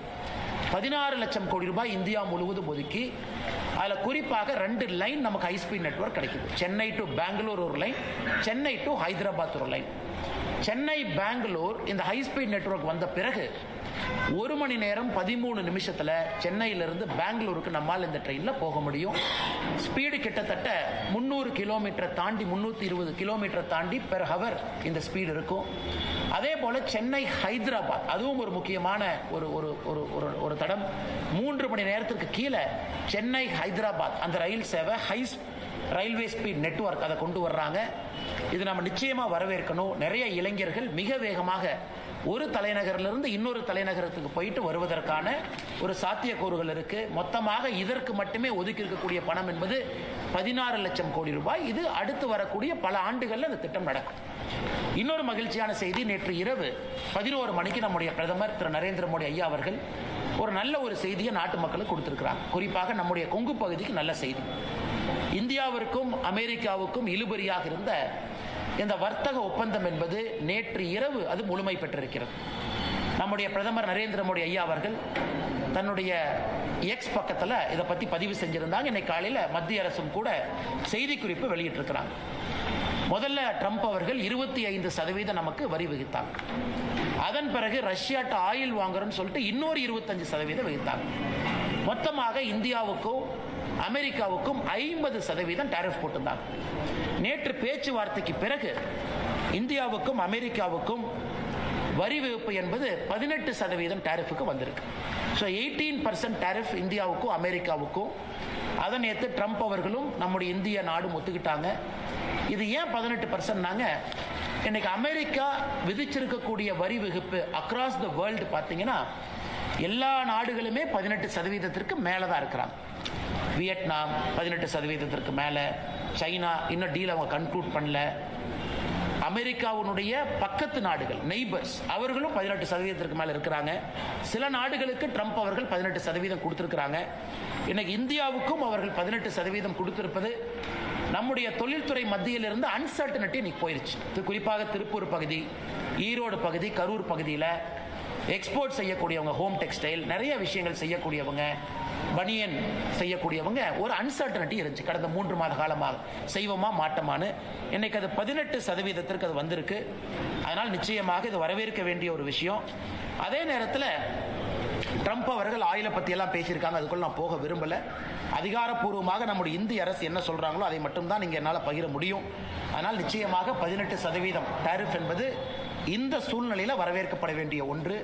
16 லட்சம் கோடி ரூபாய் இந்தியா முழுவதும் ஒதுக்கி அதில் குறிப்பாக 2 லைன் நமக்கு ஹை ஸ்பீட் நெட்வொர்க் கிடைக்குது. சென்னை டு பெங்களூர் ஒரு லைன், சென்னை டு ஹைதராபாத் ஒரு லைன். சென்னை பெங்களூர் இந்த ஹை ஸ்பீட் நெட்வொர்க் வந்த பிறகு 1 மணி நேரம் 13 நிமிஷத்துல சென்னையிலிருந்து பெங்களூருக்கு நம்மால் இந்த ட்ரெயின்ல போக முடியும். ஸ்பீடு கிட்டத்தட்ட 300 கிலோமீட்டர் தாண்டி 320 கிலோமீட்டர் தாண்டி பெர் ஹவர் இந்த ஸ்பீடு இருக்கும். அதே போல சென்னை ஹைதராபாத் அதுவும் ஒரு முக்கியமான ஒரு தடம். 3 மணி நேரத்திற்கு கீழே சென்னை ஹைதராபாத் அந்த ரயில் சேவை ஹை ரயில்வே ஸ்பீட் நெட்வொர்க் அதை கொண்டு வர்றாங்க. இது நம்ம நிச்சயமா வரவேற்கணும். நிறைய இளைஞர்கள் மிக வேகமாக ஒரு தலைநகரிலிருந்து இன்னொரு தலைநகரத்துக்கு போயிட்டு வருவதற்கான ஒரு சாத்தியக்கூறுகள் இருக்கு. மொத்தமாக இதற்கு மட்டுமே ஒதுக்கி இருக்கக்கூடிய பணம் என்பது 16 லட்சம் கோடி ரூபாய். இது அடுத்து வரக்கூடிய பல ஆண்டுகள்ல இந்த திட்டம் நடக்கும். இன்னொரு மகிழ்ச்சியான செய்தி, நேற்று இரவு 11 மணிக்கு நம்முடைய பிரதமர் திரு நரேந்திர மோடி ஐயா அவர்கள் ஒரு நல்ல ஒரு செய்தியை நாட்டு மக்களுக்கு கொடுத்திருக்கிறாங்க. குறிப்பாக நம்முடைய கொங்கு பகுதிக்கு நல்ல செய்தி. இந்தியாவிற்கும் அமெரிக்காவுக்கும் இழுபறியாக இருந்த இந்த வர்த்தக ஒப்பந்தம் என்பது நேற்று இரவு அது முழுமை பெற்றிருக்கிறது. நம்முடைய பிரதமர் நரேந்திர மோடி ஐயா அவர்கள் தன்னுடைய எக்ஸ் பக்கத்தில் இதை பற்றி பதிவு செஞ்சிருந்தாங்க. இன்னைக்கு காலையில் மத்திய அரசும் கூட செய்தி குறிப்பு வெளியிட்டிருக்கிறாங்க. முதல்ல ட்ரம்ப் அவர்கள் 25% நமக்கு வரி விதித்தாங்க. அதன் பிறகு ரஷ்யாட்ட ஆயில் வாங்குறோம்னு சொல்லிட்டு இன்னொரு 25% விதித்தாங்க. மொத்தமாக இந்தியாவுக்கும் அமெரிக்காவுக்கும் 50% டாரிஃப் போட்டிருந்தாங்க. நேற்று பேச்சுவார்த்தைக்கு பிறகு இந்தியாவுக்கும் அமெரிக்காவுக்கும் வரி விதிப்பு என்பது 18% டேரிஃபுக்கு வந்திருக்கு. ஸோ 18% டேரிஃப் இந்தியாவுக்கும் அமெரிக்காவுக்கும். அதை நேற்று ட்ரம்ப் அவர்களும் நம்முடைய இந்திய நாடும் ஒத்துக்கிட்டாங்க. இது ஏன் 18%? இன்னைக்கு அமெரிக்கா விதிச்சிருக்கக்கூடிய வரி விதிப்பு அக்ராஸ் த வேர்ல்டு பார்த்தீங்கன்னா எல்லா நாடுகளுமே 18% மேலே தான் இருக்கிறாங்க. வியட்நாம் 18% மேலே, சைனா இன்னும் டீல் அவங்க கன்க்ளூட் பண்ணல, அமெரிக்காவுடைய பக்கத்து நாடுகள் நெய்பர்ஸ் அவர்களும் 18% மேலே இருக்கிறாங்க. சில நாடுகளுக்கு ட்ரம்ப் அவர்கள் 18% கொடுத்திருக்கிறாங்க. இன்னைக்கு இந்தியாவுக்கும் அவர்கள் 18% கொடுத்திருப்பது நம்முடைய தொழில்துறை மத்தியில் இருந்து அன்சர்டனிட்டி இன்னைக்கு போயிருச்சு. குறிப்பாக திருப்பூர் பகுதி, ஈரோடு பகுதி, கரூர் பகுதியில் எக்ஸ்போர்ட் செய்யக்கூடியவங்க, ஹோம் டெக்ஸ்டைல் நிறைய விஷயங்கள் செய்யக்கூடியவங்க, பனியன் செய்யக்கூடியவங்க, ஒரு அன்சர்டனிட்டி இருந்துச்சு கடந்த 3 மாத காலமாக. செய்வோமா மாட்டோமான்னு. இன்னைக்கு அது 18% அது வந்திருக்கு. அதனால் நிச்சயமாக இது வரவேற்க வேண்டிய ஒரு விஷயம். அதே நேரத்தில் ட்ரம்ப் அவர்கள் ஆயிலை பற்றி எல்லாம் பேசியிருக்காங்க. அதுக்குள்ள நான் போக விரும்பலை. அதிகாரப்பூர்வமாக நம்முடைய இந்திய அரசு என்ன சொல்கிறாங்களோ அதை மட்டும்தான் நீங்கள் என்னால் பகிர முடியும். அதனால் நிச்சயமாக 18% டேரிஃப் என்பது இந்த சூழ்நிலையில் வரவேற்கப்பட வேண்டிய ஒன்று.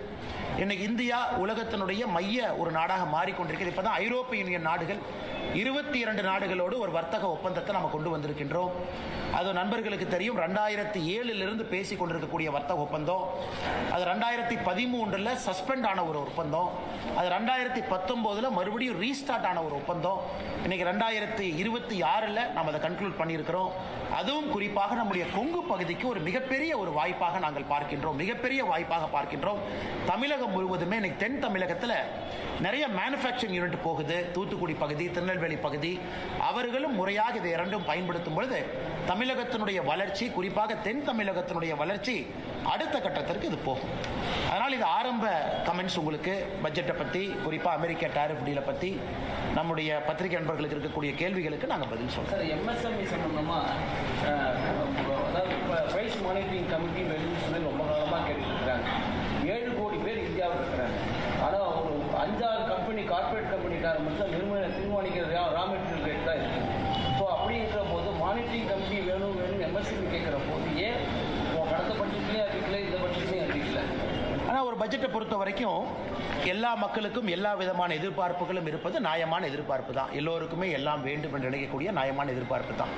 இன்னைக்கு இந்தியா உலகத்தினுடைய மைய ஒரு நாடாக மாறிக்கொண்டிருக்கிறது. இப்போ தான் ஐரோப்பிய யூனியன் நாடுகள் 22 நாடுகளோடு ஒரு வர்த்தக ஒப்பந்தத்தை நம்ம கொண்டு வந்திருக்கின்றோம். அது நண்பர்களுக்கு தெரியும், 2007 பேசி கொண்டிருக்கக்கூடிய வர்த்தக ஒப்பந்தம். அது 2013 சஸ்பெண்ட் ஆன ஒரு ஒப்பந்தம். அது 2019 மறுபடியும் ரீஸ்டார்ட் ஆன ஒரு ஒப்பந்தம். இன்னைக்கு 2026 நாம் அதை கன்க்ளூட் பண்ணியிருக்கிறோம். அதுவும் குறிப்பாக நம்முடைய கொங்கு பகுதிக்கு ஒரு மிகப்பெரிய ஒரு வாய்ப்பாக நாங்கள் பார்க்கின்றோம். மிகப்பெரிய வாய்ப்பாக பார்க்கின்றோம். தமிழகம் முழுவதுமே இன்னைக்கு தென் தமிழகத்தில் நிறைய மேனுஃபேக்சரிங் யூனிட் போகுது. தூத்துக்குடி பகுதி, திருநெல்வேலி பகுதி, அவர்களும் முறையாக இதை இரண்டும் பயன்படுத்தும் பொழுது தமிழகத்தினுடைய வளர்ச்சி, குறிப்பாக தென் தமிழகத்தினுடைய வளர்ச்சி அடுத்த கட்டத்திற்கு இது போகும். அதனால் இது ஆரம்ப கமெண்ட்ஸ் உங்களுக்கு பட்ஜெட்டை பற்றி, குறிப்பாக அமெரிக்க டேரிஃப் டீலை பற்றி நம்முடைய பத்திரிகை நண்பர்களுக்கு இருக்கக்கூடிய கேள்விகளுக்கு நாங்கள் பதில் சொல்றோம். சார், எம்எஸ்எம்இ சம்பந்தமாக அதாவது பிரைஸ் மானிட்டரிங் கமிட்டி வெளியே ரொம்ப காலமாக கேட்டுருக்காங்க. 7 கோடி பேர் இந்தியாவில் இருக்கிறாங்க. ஆனால் ஒரு 5-6 கம்பெனி, கார்பரேட் கம்பெனிக்கார மட்டும் தீர்மானிக்கிறது ரா மெட்டீரியல் ரேட் தான் இருக்குது. ஸோ அப்படிங்கிற போது மானிட்டரிங் கமிட்டி வேணும் எம்எஸ்எம்இ கேட்குற போது ஏன் கடந்த பட்ஜெட்லேயும் அறிவிக்கல, இந்த பட்ஜெட்லேயும் அறிவிக்கல? ஆனால் ஒரு பட்ஜெட்டை பொறுத்த வரைக்கும் எல்லா மக்களுக்கும் எல்லா விதமான எதிர்பார்ப்புகளும் இருப்பது நியாயமான எதிர்பார்ப்பு தான். எல்லோருக்குமே எல்லாம் வேண்டும் என்று நினைக்கக்கூடிய நியாயமான எதிர்பார்ப்பு தான்.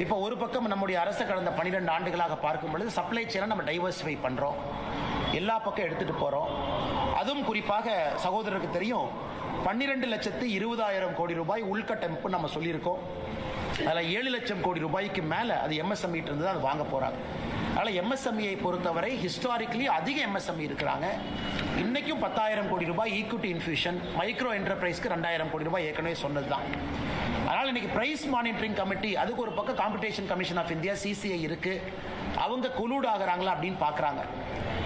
இப்போ ஒரு பக்கம் நம்முடைய அரசு கடந்த 12 ஆண்டுகளாக பார்க்கும் பொழுது சப்ளை செயினை நம்ம டைவர்சிஃபை பண்ணுறோம், எல்லா பக்கம் எடுத்துகிட்டு போகிறோம். அதுவும் குறிப்பாக சகோதரருக்கு தெரியும், 12,20,000 கோடி ரூபாய் உள்கட்டமைப்பு நம்ம சொல்லியிருக்கோம். அதில் 7 லட்சம் கோடி ரூபாய்க்கு மேலே அது எம்எஸ்எம்இ இருந்து தான் அது வாங்க போகிறாங்க. அதனால் எம்எஸ்எம்இயை பொறுத்தவரை ஹிஸ்டாரிக்கலி அதிக எம்எஸ்எம்இ இருக்கிறாங்க. இன்றைக்கும் 10,000 கோடி ரூபாய் ஈக்விட்டி இன்ஃபியூஷன், மைக்ரோ என்டர்பிரைஸ்க்கு 2,000 கோடி ரூபாய் ஏற்கனவே சொன்னது தான். அதனால் இன்னைக்கு பிரைஸ் மானிட்டரிங் கமிட்டி, அதுக்கு ஒரு பக்கம் competition commission of India CCI இருக்கு, அவங்க கொலூட் ஆகிறாங்களா அப்படின்னு பார்க்குறாங்க.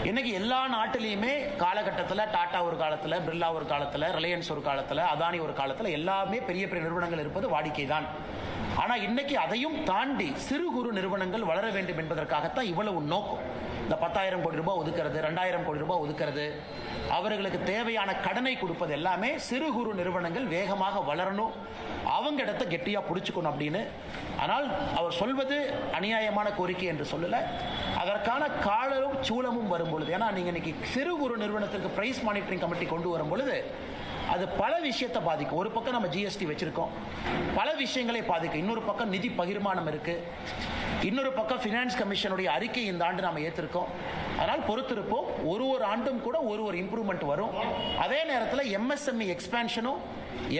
இன்னைக்கு எல்லா நாட்டிலையுமே காலகட்டத்தில் டாடா ஒரு காலத்தில், பிர்லா ஒரு காலத்தில், ரிலையன்ஸ் ஒரு காலத்தில், அதானி ஒரு காலத்தில், எல்லாமே பெரிய பெரிய நிறுவனங்கள் இருப்பது வாடிக்கை தான். ஆனால் இன்னைக்கு அதையும் தாண்டி சிறு குறு நிறுவனங்கள் வளர வேண்டும் என்பதற்காகத்தான் இவ்வளவு நோக்கம். இந்த 10,000 கோடி ரூபாய் ஒதுக்கிறது, 2,000 கோடி ரூபாய் ஒதுக்கிறது, அவர்களுக்கு தேவையான கடனை கொடுப்பது எல்லாமே சிறு குறு நிறுவனங்கள் வேகமாக வளரணும், அவங்க இடத்த கெட்டியாக பிடிச்சிக்கணும் அப்படின்னு. ஆனால் அவர் சொல்வது அநியாயமான கோரிக்கை என்று சொல்லலை, அதற்கான காலரும் சூழமும் வரும் பொழுது. ஏன்னா நீங்கள் இன்னைக்கு சிறு குறு நிறுவனத்திற்கு பிரைஸ் மானிட்டரிங் கமிட்டி கொண்டு வரும் பொழுது அது பல விஷயத்தை பாதிக்கும். ஒரு பக்கம் நம்ம ஜிஎஸ்டி வச்சிருக்கோம், பல விஷயங்களை பாதிக்கும். இன்னொரு பக்கம் நிதி பகிர்மானம் இருக்கு, இன்னொரு பக்கம் ஃபினான்ஸ் கமிஷனுடைய அறிக்கை இந்த ஆண்டு நாம் ஏற்றிருக்கோம். அதனால் பொறுத்திருப்போம். ஒரு ஆண்டும் கூட ஒரு இம்ப்ரூவ்மெண்ட் வரும். அதே நேரத்தில் எம்எஸ்எம்இ எக்ஸ்பான்ஷனும்,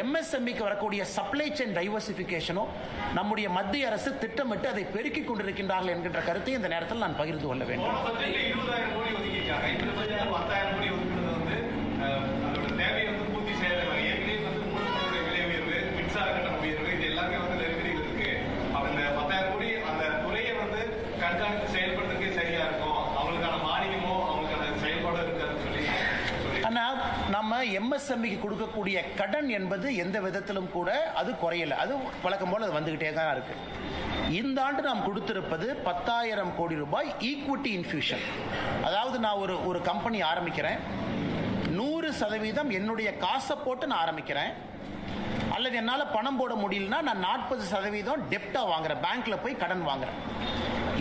எம்எஸ்எம்இக்கு வரக்கூடிய சப்ளை செயின் டைவர்சிஃபிகேஷனும் நம்முடைய மத்திய அரசு திட்டமிட்டு அதை பெருக்கிக் கொண்டிருக்கின்றார்கள் என்கின்ற கருத்தை இந்த நேரத்தில் நான் பகிர்ந்து கொள்ள வேண்டும். நம்ம எம்எஸ்எம்இக்கு கொடுக்கக்கூடிய கடன் என்பது எந்த விதத்திலும் கூட அது குறையல, அது வழக்கம் போல அது வந்துகிட்டே தான் இருக்கு. இந்த ஆண்டு நாம் கொடுத்திருப்பது 10,000 கோடி ரூபாய் ஈக்விட்டி இன்ஃபியூஷன். அதாவது நான் ஒரு கம்பெனி ஆரம்பிக்கிறேன், 100% என்னுடைய காசை போட்டு நான் ஆரம்பிக்கிறேன், அல்லது என்னால் பணம் போட முடியலன்னா நான் 40% டெப்டா வாங்குறேன், பேங்க்ல போய் கடன் வாங்குறேன்.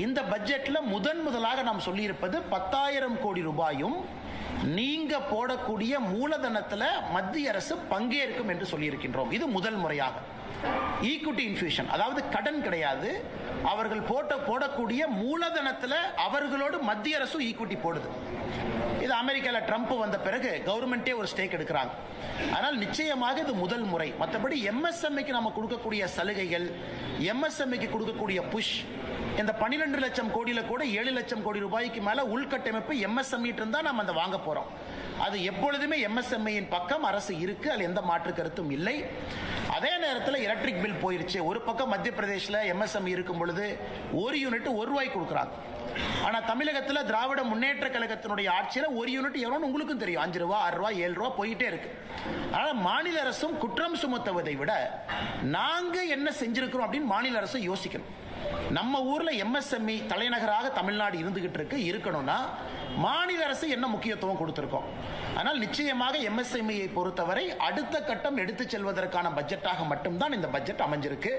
இந்த பட்ஜெட்ல முதலாக நாம் சொல்லியிருப்பது 10,000 கோடி ரூபாயும் நீங்க போடக்கூடிய மூலதனத்துல மத்திய அரசு பங்கேற்கும் என்று சொல்லியிருக்கின்றோம். இது முதல் முறையாக ஈக்விட்டி இன்ஃபியூஷன், அதாவது கடன் கிடையாது, அவர்கள் போடக்கூடிய மூலதனத்துல அவர்களோடு மத்திய அரசு ஈக்விட்டி போடுது. இது அமெரிக்கால ட்ரம்ப் வந்த பிறகு கவர்மெண்டே ஒரு ஸ்டேக் எடுக்கிறாங்க. ஆனால் நிச்சயமாக இது முதல் முறை. மற்றபடி எம்எஸ்எம்இக்கு நம்ம கொடுக்கக்கூடிய சலுகைகள், எம்எஸ்எம்இக்கு கொடுக்கக்கூடிய புஷ், இந்த 12 லட்சம் கோடியில கூட 7 லட்சம் கோடி ரூபாய்க்கு மேல உள்கட்டமைப்பு எம்எஸ்எம்இ இருந்தா நம்ம அந்த வாங்க போறோம். அது எப்பொழுதுமே எம்எஸ்எம்இயின் பக்கம் அரசு இருக்கு, அது எந்த மாற்று கருத்தும் இல்லை. அதே நேரத்தில் எலக்ட்ரிக் பில் போயிருச்சு. ஒரு பக்கம் மத்திய பிரதேசில் எம்எஸ்எம்இ இருக்கும் பொழுது ஒரு யூனிட் ₹1 கொடுக்குறாங்க. ஆனா தமிழகத்தில் திராவிட முன்னேற்ற கழகத்தினுடைய ஆட்சியில் ஒரு யூனிட் எவ்வளோன்னு உங்களுக்கும் தெரியும், ₹5, ₹6, ₹7 போயிட்டே இருக்கு. ஆனா மாநில அரசும் குற்றம் சுமத்துவதை விட நாங்க என்ன செஞ்சிருக்கிறோம் அப்படின்னு மாநில அரசு யோசிக்கணும். நம்ம ஊர்ல எம்எஸ்எம்இ தலைநகராக தமிழ்நாடு இருந்துகிட்டு இருக்கணும்னா மாநில அரசு என்ன முக்கியத்துவம் கொடுத்திருக்கோம். ஆனால் நிச்சயமாக எம்எஸ்எம்இயை பொறுத்தவரை அடுத்த கட்டம் எடுத்து செல்வதற்கான பட்ஜெட்டாக மட்டும்தான் இந்த பட்ஜெட் அமைஞ்சிருக்கு.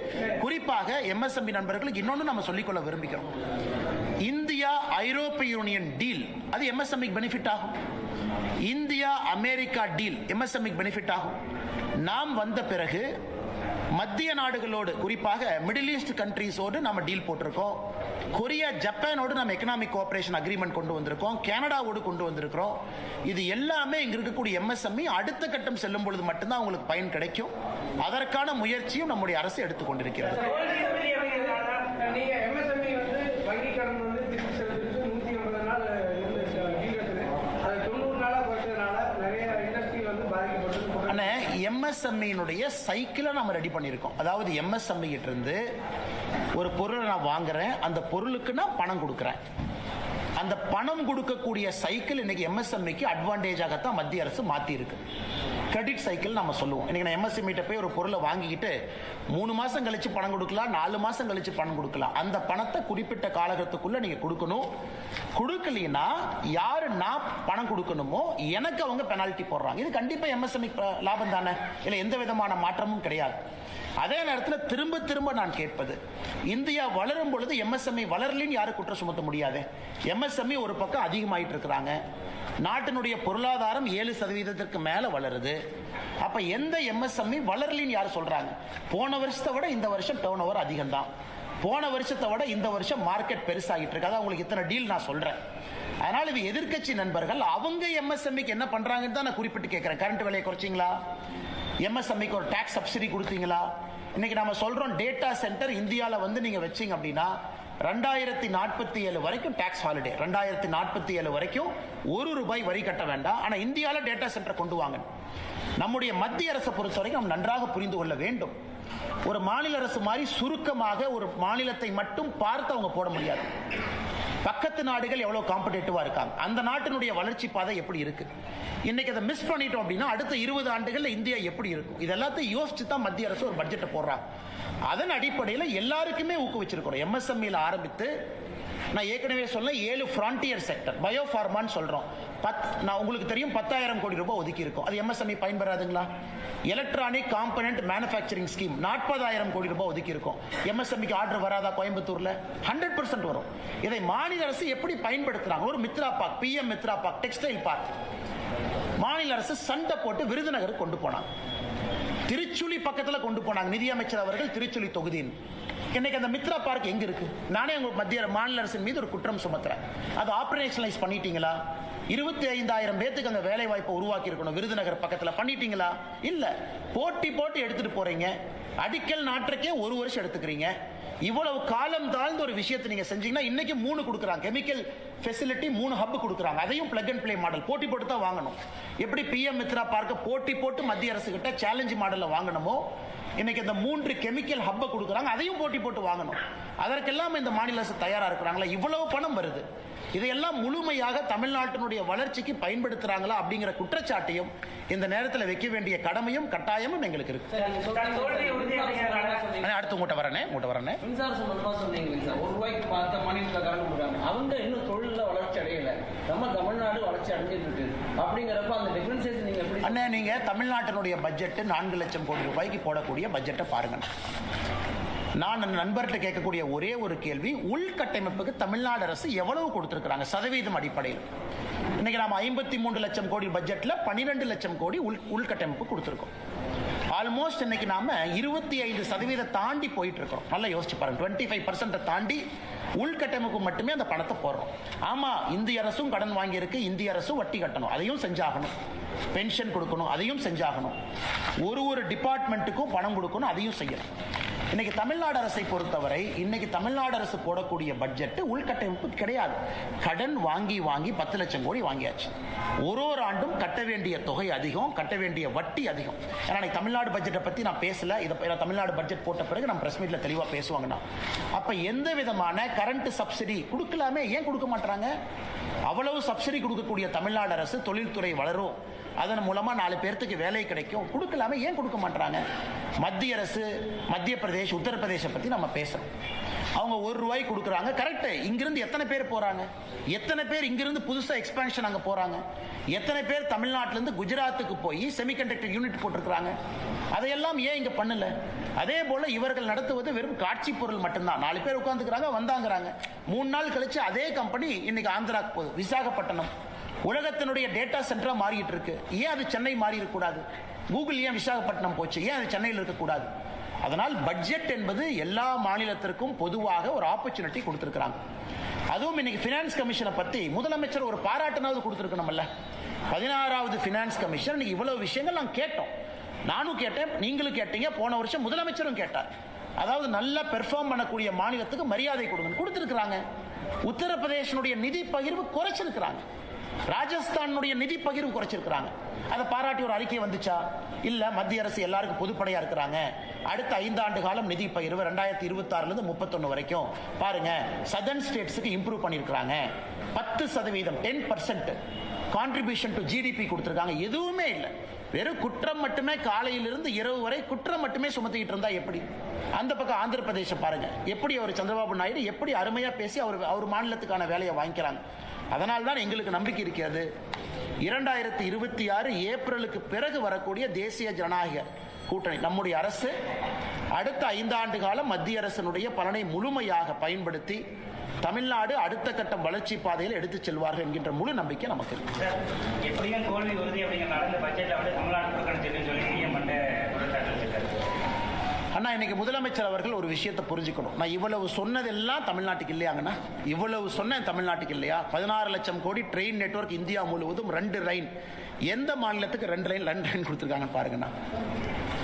குறிப்பாக எம்எஸ்எம்இ நண்பர்களுக்கு இன்னொன்னு நம்ம சொல்லிக்கொள்ள விரும்புகிறோம். இந்தியா ஐரோப்பிய யூனியன் டீல் அது எம்எஸ்எம்இ பெனிஃபிட் ஆகும். India America deal MSME benefit ஆகும். நாம் வந்த பிறகு மத்திய நாடுகளோடு, குறிப்பாக மிடில் ஈஸ்ட் கண்ட்ரீஸோடு நம்ம டீல் போட்டிருக்கோம். கொரியா, ஜப்பானோடு நம்ம எக்கனாமிக் கோஆபரேஷன் அக்ரிமெண்ட் கொண்டு வந்திருக்கோம். கனடாவோடு கொண்டு வந்திருக்கிறோம். இது எல்லாமே இங்க இருக்கக்கூடிய எம்எஸ்எம்இ அடுத்த கட்டம் செல்லும் பொழுது மட்டும்தான் உங்களுக்கு பயன் கிடைக்கும். அதற்கான முயற்சியும் நம்முடைய அரசு எடுத்துக்கொண்டிருக்கிறது. எம்எஸ்எம்இனுடைய சைக்கிளை நம்ம ரெடி பண்ணியிருக்கோம். அதாவது எம்எஸ்எம்இ கிட்ட இருந்து ஒரு பொருளை நான் வாங்குறேன், அந்த பொருளுக்கு நான் பணம் கொடுக்குறேன். அந்த பணம் கொடுக்கக்கூடிய சைக்கிள் இன்னைக்கு எம்எஸ்எம்இக்கு அட்வான்டேஜாகத்தான் மத்திய அரசு மாற்றி இருக்கு. கிரெடிட் சைக்கிள் நம்ம சொல்லுவோம். இன்னைக்கு நான் எம்எஸ்எம்இட்ட போய் ஒரு பொருளை வாங்கிக்கிட்டு 3 மாசம் கழிச்சு பணம் கொடுக்கலாம், 4 மாசம் கழிச்சு பணம் கொடுக்கலாம். அந்த பணத்தை குறிப்பிட்ட காலகட்டத்துக்குள்ள நீங்க கொடுக்கணும். கொடுக்கலனா யாரு நான் பணம் கொடுக்கணுமோ எனக்கு அவங்க பெனால்டி போடுறாங்க. இது கண்டிப்பா எம்எஸ்எம்இ லாபம் தானே, இல்லை எந்த விதமான மாற்றமும் கிடையாது. அதே நேரத்தில் திரும்ப திரும்ப நான் கேட்பது, இந்தியா வளரும் பொழுது எம்எஸ்எம்இ வளரலின்னு யாரும் குற்றம் சுமத்த முடியாது. எம்எஸ்எம்இ ஒரு பக்கம் அதிகமாயிட்டு இருக்கிறாங்க. நாட்டினுடைய பொருளாதாரம் 7% மேல வளருது. அப்ப எந்த எம்எஸ்எம்இ வளரலின்னு யாரும் சொல்றாங்க? போன வருஷத்தை விட இந்த வருஷம் டர்ன் ஓவர் அதிகம் தான். போன வருஷத்தை விட இந்த வருஷம் மார்க்கெட் பெருசாகிட்டு இருக்கு. அதான் உங்களுக்கு இத்தனை டீல் நான் சொல்றேன். அதனால இது எதிர்க்கட்சி நண்பர்கள் அவங்க எம்எஸ்எம்இக்கு என்ன பண்றாங்கன்னு தான் நான் குறிப்பிட்டு கேட்கிறேன். கரண்ட் விலையை குறைச்சிங்களா? எம்எஸ்எம்இக்கு ஒரு டாக்ஸ் சப்சிடி கொடுத்தீங்களா? இன்னைக்கு நம்ம சொல்றோம் டேட்டா சென்டர் இந்தியாவில் வந்து நீங்க வச்சீங்க அப்படின்னா 2047 வரைக்கும் டாக்ஸ் ஹாலிடே. 2047 வரைக்கும் ₹1 வரி கட்ட வேண்டாம். ஆனா இந்தியாவில் டேட்டா சென்டர் கொண்டு வாங்க. நம்முடைய மத்திய அரசை பொறுத்த வரைக்கும் நம்ம நன்றாக புரிந்து கொள்ள வேண்டும். ஒரு மாநில அரசு மாதிரி சுருக்கமாக ஒரு மாநிலத்தை மட்டும் பார்த்து அவங்க போட முடியாது. பக்கத்து நாடுகள் எவ்வளவு காம்படேட்டிவா இருக்காங்க, அந்த நாட்டினுடைய வளர்ச்சி பாதை எப்படி இருக்கு, இன்னைக்கு அதை மிஸ் பண்ணிட்டோம் அப்படின்னா அடுத்த 20 ஆண்டுகள்ல இந்தியா எப்படி இருக்கும், இதெல்லாத்தையும் யோசிச்சு தான் மத்திய அரசு ஒரு பட்ஜெட்டை போடுறாங்க. அதன் அடிப்படையில் எல்லாருக்குமே ஊக்குவிச்சிருக்கிறோம். எம்எஸ்எம்இல ஆரம்பித்து நான் ஏற்கனவே சொல்ல 7 ஃப்ரான்டியர் செக்டர், பயோஃபார்மான்னு சொல்றோம். நான் உங்களுக்கு தெரியும் 10,000 கோடி ரூபாய் ஒதுக்கி இருக்கும். அது எம்எஸ்எம்இ பயன்பெறாதுங்களா? எலக்ட்ரானிக் காம்பனன்ட் மேனுஃபேக்சரிங் ஸ்கீம் 40,000 கோடி ரூபாய் ஒதுக்கி இருக்கும். எம்எஸ்எம்இக்கு ஆர்டர் வராதா? கோயம்புத்தூர்ல 100% வரும். இதை மாநில அரசு எப்படி பயன்படுத்துறாங்க? ஒரு Mitra park, PM Mitra park, textile park மாநில அரசு சண்டை போட்டு விருதுநகருக்கு கொண்டு போனாங்க. திருச்சுழி பக்கத்துல கொண்டு போனாங்க. நிதியமைச்சர் அவர்கள் திருச்சுழி தொகுதியின். இன்னைக்கு அந்த மித்ரா பார்க் எங்க இருக்கு? நானே உங்க மத்திய மாநில அரசின் மீது ஒரு குற்றம் சுமத்துறேன். அது ஆபரேஷனலைஸ் பண்ணிட்டீங்களா? 25,000 பேத்துக்கு அந்த வேலை வாய்ப்பை உருவாக்கி இருக்கணும். விருதுநகர் பக்கத்துல பண்ணிட்டீங்களா? இல்ல. போட்டி போட்டு எடுத்துட்டு போறீங்க. அடிக்கல் நாட்டுக்கே 1 வருஷம் எடுத்துக்கிறீங்க. இவ்வளவு காலம் தாழ்ந்த ஒரு விஷயத்தை நீங்க செஞ்சீங்கன்னா இன்னைக்கு 3 கொடுக்குறாங்க. கெமிக்கல் ஃபெசிலிட்டி 3 ஹப் கொடுக்குறாங்க. அதையும் பிளக் அண்ட் பிளே மாடல் போட்டி போட்டு தான் வாங்கணும். எப்படி பிஎம் மித்ரா பார்க்க போட்டி போட்டு மத்திய அரசு கிட்ட சேலஞ்ச் மாடல்ல வாங்கணுமோ, இன்னைக்கு இந்த 3 கெமிக்கல் ஹப்பை கொடுக்குறாங்க. அதையும் போட்டி போட்டு வாங்கணும். அதற்கெல்லாம் இந்த மாநில அரசு தயாரா இருக்கிறாங்களா? இவ்வளவு பணம் வருது. இதையெல்லாம் முழுமையாக தமிழ்நாட்டினுடைய வளர்ச்சிக்கு பயன்படுத்துறாங்களா அப்படிங்கிற குற்றச்சாட்டையும் இந்த நேரத்தில் வைக்க வேண்டிய கடமையும் கட்டாயமும் எங்களுக்கு இருக்கு. அடுத்து உங்கள்கிட்ட வரேனே. மின்சார சம்பந்தமா சொன்னீங்க. ₹1 பார்த்த மாநிலத்தில் கரண்ட் கொடுக்குறாங்க. அவங்க இன்னும் தொழில வளர்ச்சி அடையல. நம்ம தமிழ்நாடு வளர்ச்சி அடைஞ்சிட்டு இருக்கு. அப்படிங்கிறப்ப அந்த டிஃபரன்சியேஷன் நீங்க எப்படி? அண்ணா, நீங்க தமிழ்நாட்டினுடைய பட்ஜெட் 4 லட்சம் கோடி ரூபாய்க்கு போடக்கூடிய பட்ஜெட்டை பாருங்க. நான் நண்பர்கிட்ட கேட்கக்கூடிய ஒரே ஒரு கேள்வி, உள்கட்டமைப்புக்கு தமிழ்நாடு அரசு எவ்வளவு கொடுத்திருக்கிறாங்க சதவீதம் அடிப்படையில்? இன்னைக்கு நாம 53 லட்சம் கோடி பட்ஜெட்ல 12 லட்சம் கோடி உள்கட்டமைப்பு கொடுத்திருக்கோம். ஆல்மோஸ்ட் இன்னைக்கு நாம 25% தாண்டி போயிட்டு இருக்கோம். நல்லா யோசிச்சு பாருங்க, 25% தாண்டி உள்கட்டமைப்பு மட்டுமே அந்த பணத்தை போடுறோம். ஆமா, இந்திய அரசும் கடன் வாங்கி இருக்கு, இந்திய அரசும் வட்டி கட்டணும், அதையும் செஞ்சாகணும். பென்ஷன் கொடுக்கணும், அதையும் செஞ்சாகணும். ஒரு டிபார்ட்மெண்ட்டுக்கும் பணம் கொடுக்கணும், அதையும் செய்யணும். இன்னைக்கு தமிழ்நாடு அரசை பொறுத்தவரை இன்னைக்கு தமிழ்நாடு அரசு போடக்கூடிய பட்ஜெட் உள்கட்டமைப்பு கிடையாது. கடன் வாங்கி 10 லட்சம் கோடி வாங்கியாச்சு. ஒரு ஆண்டும் கட்ட வேண்டிய தொகை அதிகம், கட்ட வேண்டிய வட்டி அதிகம். ஏன்னா தமிழ்நாடு பட்ஜெட்டை பத்தி நான் பேசல, இதை தமிழ்நாடு பட்ஜெட் போட்ட பிறகு நம்ம பிரஸ் மீட்ல தெளிவா பேசுவாங்கன்னா. அப்ப எந்த விதமான கரண்ட் சப்சிடி கொடுக்கலாமே, ஏன் கொடுக்க மாட்டாங்க? அவ்வளவு சப்சிடி கொடுக்கக்கூடிய தமிழ்நாடு அரசு தொழில்துறை வளரும், அதன் மூலமா 4 பேருக்கு வேலை கிடைக்கும், கொடுக்கலாமே, ஏன் கொடுக்க மாட்டாங்க? மத்திய அரசு, மத்திய பிரதேஷ், உத்தரப்பிரதேச பத்தி நம்ம பேசுறோம். அவங்க 1 ரூபாய் கொடுக்குறாங்க, கரெக்ட். இங்கிருந்து எத்தனை பேர் போறாங்க? எத்தனை பேர் இங்கிருந்து புதுசா எக்ஸ்பான்ஷன் அங்க போறாங்க? எத்தனை பேர் தமிழ்நாட்டில இருந்து குஜராத்துக்கு போய் செமிகண்டக்டர் யூனிட் போட்டிருக்காங்க? அதையெல்லாம் ஏன் இங்க பண்ணல? அதே போல இவர்கள் நடத்துவது வெறும் காட்சி பொருள் மட்டும்தான். 4 பேர் உட்கார்ந்துக்கிறாங்க, வந்தாங்கிறாங்க. 3 நாள் கழிச்சு அதே கம்பெனி இன்னைக்கு ஆந்திராக்கு போகுது, விசாகப்பட்டினம். உலகத்தினுடைய டேட்டா சென்டரா மாறிட்டு இருக்கு. ஏன் அது சென்னை மாறி இருக்கக்கூடாது? கூகுள் ஏன் விசாகப்பட்டினம் போச்சு, ஏன் அது சென்னையில் இருக்கக்கூடாது? அதனால் பட்ஜெட் என்பது எல்லா மாநிலத்திற்கும் பொதுவாக ஒரு ஆப்பர்ச்சுனிட்டி கொடுத்திருக்கிறாங்க. அதுவும் இன்னைக்கு பினான்ஸ் கமிஷனை பத்தி முதலமைச்சர் ஒரு பாராட்டுனாவது கொடுத்திருக்கணும்ல. 16வது பினான்ஸ் கமிஷன் இன்னைக்கு இவ்வளவு விஷயங்கள் நாங்க கேட்டோம். நானும் கேட்டேன், நீங்களும் கேட்டீங்க, போன வருஷம் முதலமைச்சரும் கேட்டார். அதாவது நல்லா பெர்ஃபார்ம் பண்ணக்கூடிய மாநிலத்துக்கு மரியாதை கொடுங்க, கொடுத்திருக்கிறாங்க. உத்தரப்பிரதேசனுடைய நிதி பகிர்வு குறைச்சிருக்கிறாங்க, ராஜஸ்தானுடைய நிதி பகிர்வு குறைச்சிருக்கிறாங்க. அதை பாராட்டி ஒரு அறிக்கை வந்துச்சா? இல்ல. மத்திய அரசு எல்லாருக்கும் பொதுப்படையா இருக்கிறாங்க. அடுத்த 5 ஆண்டு காலம் நிதி பகிர்வு 2026 இருந்து 31 வரைக்கும் பாருங்க, சதர்ன் ஸ்டேட்ஸுக்கு இம்ப்ரூவ் பண்ணிருக்காங்க. 10% 10% கான்ட்ரிபியூஷன் டு ஜிடிபி கொடுத்திருக்காங்க. எதுவுமே இல்லை, வெறும் குற்றம் மட்டுமே. காலையிலிருந்து இரவு வரை குற்றம் மட்டுமே சுமத்திக்கிட்டு இருந்தா எப்படி? அந்த பக்கம் ஆந்திர பிரதேசம் பாருங்க, எப்படி அவர் சந்திரபாபு நாயுடு எப்படி அருமையா பேசி அவர் மாநிலத்துக்கான வேலையை வாங்கிக்கிறாங்க. அதனால்தான் எங்களுக்கு நம்பிக்கை இருக்கிறது, 2026 ஏப்ரலுக்கு பிறகு வரக்கூடிய தேசிய ஜனநாயக கூட்டணி நம்முடைய அரசு அடுத்த 5 ஆண்டு காலம் மத்திய அரசினுடைய பலனை முழுமையாக பயன்படுத்தி தமிழ்நாடு அடுத்த கட்டம் வளர்ச்சி பாதையில் எடுத்து செல்வார்கள் என்கின்ற முழு நம்பிக்கை நமக்கு இருக்கு. எப்படியும் தோல்வி உறுதி அப்படிங்கிற பட்ஜெட்ல வந்து தமிழ்நாடு கொடுக்கணும் சொல்லி சிஎம் அண்ணா, இன்னைக்கு முதலமைச்சர் அவர்கள் ஒரு விஷயத்தை புரிஞ்சுக்கணும். நான் இவ்வளவு சொன்னதெல்லாம் தமிழ்நாட்டுக்கு இல்லையாங்கண்ணா? இவ்வளவு சொன்ன தமிழ்நாட்டுக்கு இல்லையா? 16 லட்சம் கோடி ட்ரெயின் நெட்வொர்க் இந்தியா முழுவதும் 2 லைன். எந்த மாநிலத்துக்கு 2 லைன் கொடுத்துருக்காங்க பாருங்கண்ணா.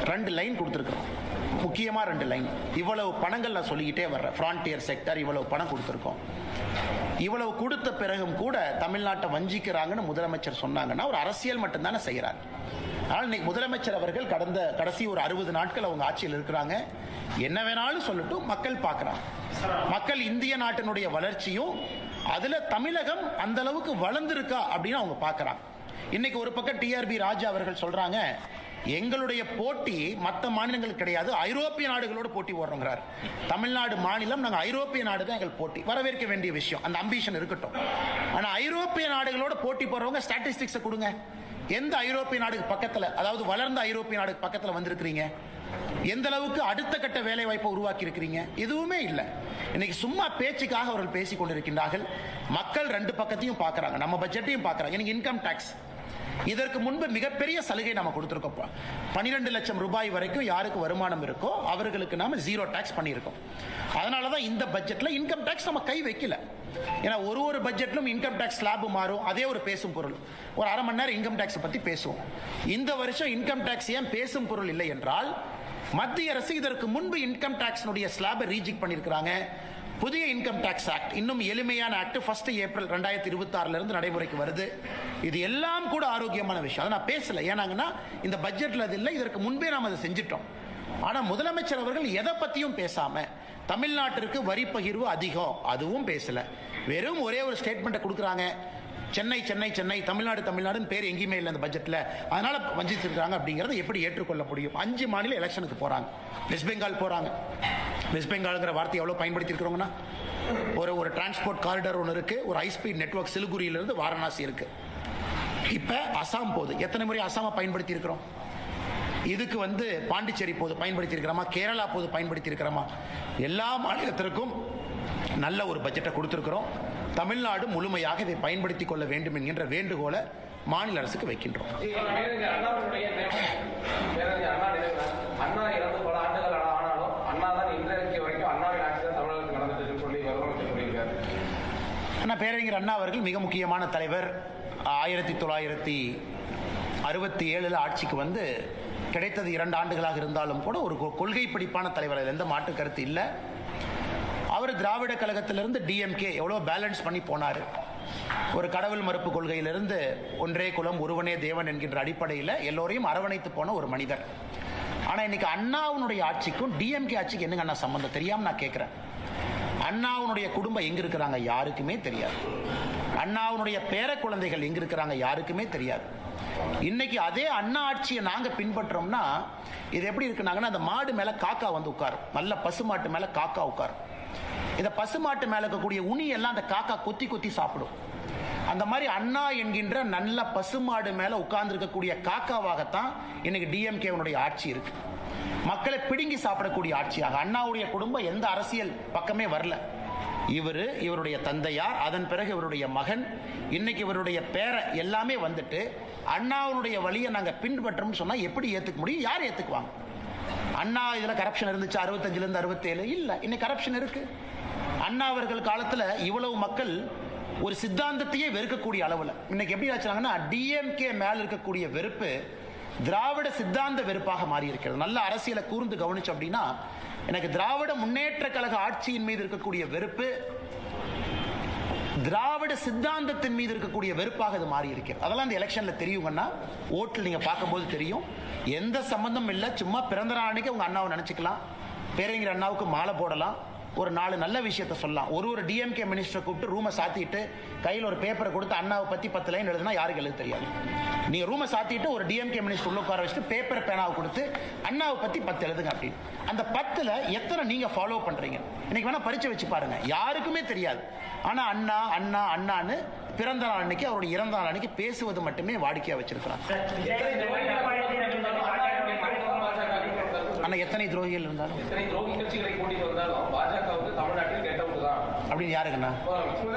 2 லைன் கொடுத்துருக்கோம், முக்கியமா 2 லைன். இவ்வளவு பணங்கள் நான் சொல்லிக்கிட்டே வர்றேன். ஃப்ரான்டியர் செக்டர் இவ்வளவு பணம் கொடுத்துருக்கோம். இவ்வளவு கொடுத்த பிறகும் கூட தமிழ்நாட்டை வஞ்சிக்கிறாங்கன்னு முதலமைச்சர் சொன்னாங்கன்னா ஒரு அரசியல் மட்டும்தானே செய்யறாங்க. ஆனால் இன்னைக்கு முதலமைச்சர் அவர்கள் கடைசி ஒரு 60 நாட்கள் அவங்க ஆட்சியில் இருக்கிறாங்க. என்ன வேணாலும் சொல்லட்டும், மக்கள் பார்க்கிறாங்க. மக்கள் இந்திய நாட்டினுடைய வளர்ச்சியும் அதுல தமிழகம் அந்த அளவுக்கு வளர்ந்திருக்கா அப்படின்னு அவங்க பார்க்கறாங்க. இன்னைக்கு ஒரு பக்கம் டிஆர்பி ராஜா அவர்கள் சொல்றாங்க, எங்களுடைய போட்டி மற்ற மாநிலங்களுக்கு கிடையாது, ஐரோப்பிய நாடுகளோடு போட்டி போடுறோங்கிறார். தமிழ்நாடு மாநிலம் நாங்கள் ஐரோப்பிய நாடு தான் எங்கள் போட்டி. வரவேற்க வேண்டிய விஷயம், அந்த அம்பிஷன் இருக்கட்டும். ஆனா ஐரோப்பிய நாடுகளோட போட்டி போடுறவங்க ஸ்டாட்டிஸ்டிக்ஸ் கொடுங்க. எந்த ஐரோப்பிய நாடுக்கு பக்கத்துல, அதாவது வளர்ந்த ஐரோப்பிய நாடுக்கு பக்கத்துல வந்திருக்கிறீங்க? எந்த அளவுக்கு அடுத்த கட்ட வேலை வாய்ப்பை உருவாக்கி இருக்கிறீங்க? எதுவுமே இல்லை. இன்னைக்கு சும்மா பேச்சுக்காக அவர்கள் பேசிக் கொண்டிருக்கின்றார்கள். மக்கள் 2 பக்கத்தையும் பார்க்கறாங்க, நம்ம பட்ஜெட்டையும் பார்க்கறாங்க. எனக்கு இன்கம் டாக்ஸ் இதற்கு முன்பு மிகப்பெரிய சலுகை நாம கொடுத்திருக்கோம். 12 லட்சம் ரூபாய் வரைக்கும் யாருக்கு வருமானம் இருக்கோ அவர்களுக்கு நாம 0 டாக்ஸ் பண்ணியிருக்கோம். அதனாலதான் இந்த பட்ஜெட்ல இன்கம் டாக்ஸ் நம்ம கை வைக்கல. ஏன்னா ஒரு பட்ஜெட்லும் இன்கம் டாக்ஸ் ஸ்லாப் மாறும், அதே ஒரு பேசும் பொருள். ஒரு அரை மணி நேரம் இன்கம் டாக்ஸ் பத்தி பேசுவோம். இந்த வருஷம் இன்கம் டாக்ஸ் ஏன் பேசும் பொருள் இல்லை என்றால், மத்திய அரசு இதற்கு முன்பு இன்கம் டாக்ஸ் ஸ்லாபை ரீஜெக்ட் பண்ணியிருக்கிறாங்க. புதிய இன்கம் டாக்ஸ் ஆக்ட், இன்னும் எளிமையான ஆக்ட் 1 ஏப்ரல் 2026 இருந்து நடைமுறைக்கு வருது. இது எல்லாம் கூட ஆரோக்கியமான விஷயம். அதை நான் பேசல, ஏன்னாங்கன்னா இந்த பட்ஜெட்ல அது இல்லை, இதற்கு முன்பே நாம் அதை செஞ்சிட்டோம். ஆனா முதலமைச்சர் அவர்கள் எதை பத்தியும் பேசாம தமிழ்நாட்டிற்கு வரி பகிர்வு அதிகம் அதுவும் பேசல. வெறும் ஒரே ஒரு ஸ்டேட்மெண்ட்டை கொடுக்குறாங்க, சென்னை சென்னை சென்னை, தமிழ்நாடு தமிழ்நாடுன்னு பேர் எங்கேயுமே இல்லை அந்த பட்ஜெட்ல, அதனால வஞ்சிச்சிருக்காங்க. அப்படிங்கறத எப்படி ஏற்றுக்கொள்ள முடியும்? 5 மாநில எலெக்ஷனுக்கு போறாங்க. வெஸ்ட் பெங்கால் போறாங்க. வெஸ்ட் பெங்கால்ங்கிற வார்த்தை எவ்வளவு பயன்படுத்தி இருக்கிறோம்னா, ஒரு டிரான்ஸ்போர்ட் காரிடார் ஒன்று இருக்கு, ஒரு ஹை ஸ்பீட் நெட்வொர்க் சிலிகுரியிலிருந்து வாரணாசி இருக்கு. இப்ப அசாம் போகுது. எத்தனை முறை அசாம பயன்படுத்தி இருக்கிறோம்? இதுக்கு பாண்டிச்சேரி போது பயன்படுத்தி இருக்கிறோமா, கேரளா போது பயன்படுத்தி இருக்கிறோமா, எல்லா மாநிலத்திற்கும் நல்ல ஒரு பட்ஜெட்டை கொடுத்திருக்கிறோம். தமிழ்நாடு முழுமையாக இதை பயன்படுத்திக் கொள்ள வேண்டும் என்கின்ற வேண்டுகோளை மாநில அரசுக்கு வைக்கின்றோம். பேரறிஞர் அண்ணா அவர்கள் மிக முக்கியமான தலைவர். 1967 ஆட்சிக்கு கிடைத்தது 2 ஆண்டுகளாக இருந்தாலும் கூட ஒரு கொள்கை பிடிப்பான தலைவர், எந்த மாற்று கருத்து இல்லை. அவர் திராவிட கழகத்திலிருந்து டிஎம்கே எவ்வளோ பேலன்ஸ் பண்ணி போனார். ஒரு கடவுள் மறுப்பு கொள்கையிலிருந்து ஒன்றே குலம் ஒருவனே தேவன் என்கின்ற அடிப்படையில் எல்லோரையும் அரவணைத்து போன ஒரு மனிதர். ஆனால் இன்னைக்கு அண்ணாவுடைய ஆட்சிக்கும் டிஎம்கே ஆட்சிக்கு என்னங்க அண்ணா சம்பந்தம் தெரியாமல் நான் கேட்குறேன். அண்ணாவுடைய குடும்பம் எங்க இருக்கிறாங்க யாருக்குமே தெரியாது. அண்ணாவுடைய பேர குழந்தைகள் எங்க இருக்கிறாங்க யாருக்குமே தெரியாது. இன்னைக்கு அதே அண்ணா ஆட்சியை நாங்க பின்பற்றோம்னா இது எப்படி இருக்குனாங்கன்னா, அந்த மாடு மேல காக்கா உட்காரும், நல்ல பசுமாட்டு மேல காக்கா உட்காரும். இந்த பசுமாட்டு மேல இருக்கக்கூடிய உனி எல்லாம் அந்த காக்கா கொத்தி கொத்தி சாப்பிடும். அந்த மாதிரி அண்ணா என்கின்ற நல்ல பசுமாடு மேல உட்கார்ந்து இருக்கக்கூடிய காக்காவாகத்தான் இன்னைக்கு டிஎம்கே ஆட்சி இருக்கு. மக்களை பிடுங்கி சாப்பிடக்கூடிய ஆட்சியாக அண்ணாவுடைய குடும்பம் எந்த அரசியல் பக்கமே வரல. இவருடைய தந்தையார், அதன் பிறகு இவருடைய மகன், இன்னைக்கு இவருடைய பேர எல்லாமே அண்ணாவுடைய வழியை நாங்க பின்பற்றோம்னு சொன்னா எப்படி ஏத்துக்க முடியும்? யார் ஏத்துக்குவாங்க? அண்ணா இதுல கரப்ஷன் இருந்துச்சு 65 இருந்து 67 இல்ல, இன்னைக்கு கரப்ஷன் இருக்கு. அண்ணா அவர்கள் காலத்துல இவ்வளவு மக்கள் ஒரு சித்தாந்தத்தையே வெறுக்கக்கூடிய அளவுல இன்னைக்கு எப்படி ஆச்சுனாங்கன்னா, டிஎம்கே மேல இருக்கக்கூடிய வெறுப்பு திராவிட சித்தாந்த வெறுப்பாக மாறி இருக்கிறது. நல்ல அரசியலை கூர்ந்து கவனிச்சு அப்படின்னா, எனக்கு திராவிட முன்னேற்ற கழக ஆட்சியின் மீது இருக்கக்கூடிய வெறுப்பு திராவிட சித்தாந்தத்தின் மீது இருக்கக்கூடிய வெறுப்பாக அது மாறி இருக்கிறது. அதெல்லாம் இந்த எலெக்ஷன்ல தெரியுங்கன்னா, ஓட்டில் நீங்க பார்க்கும்போது தெரியும். எந்த சம்பந்தம் இல்லை, சும்மா பிறந்த நாள் அன்னைக்கு உங்க அண்ணாவை நினைச்சுக்கலாம், பேரறிஞர் அண்ணாவுக்கு மாலை போடலாம், ஒரு 4 நல்ல விஷயத்தை சொல்லலாம். ஒரு டிஎம்கே மினிஸ்டர் கூப்பிட்டு ரூமை சாத்திட்டு கையில் ஒரு பேப்பரை கொடுத்து அண்ணாவை பத்தி 10 லைன் எழுதுனா யாருக்கு எழுத தெரியாது. நீங்க ரூமை சாத்திட்டு ஒரு டிஎம்கே மினிஸ்டர் உள்ள உட்கார வச்சுட்டு பேப்பர் பேனாவை கொடுத்து அண்ணாவை பத்தி 10 எழுதுங்க அப்படின்னு. அந்த 10ல எத்தனை நீங்க ஃபாலோ பண்றீங்க? இன்னைக்கு வேணா பரிச்சை வச்சு பாருங்க, யாருக்குமே தெரியாது. ஆனா அண்ணா அண்ணா அண்ணான்னு பிறந்த நாள் அன்னைக்கு, அவருடைய இறந்த நாள் அன்னைக்கு பேசுவது மட்டுமே வாடிக்கையா வச்சிருக்கிறாங்க. ஆனா எத்தனை துரோகிகள் இருந்தாலும் அப்படின்னு யாருக்குண்ணா?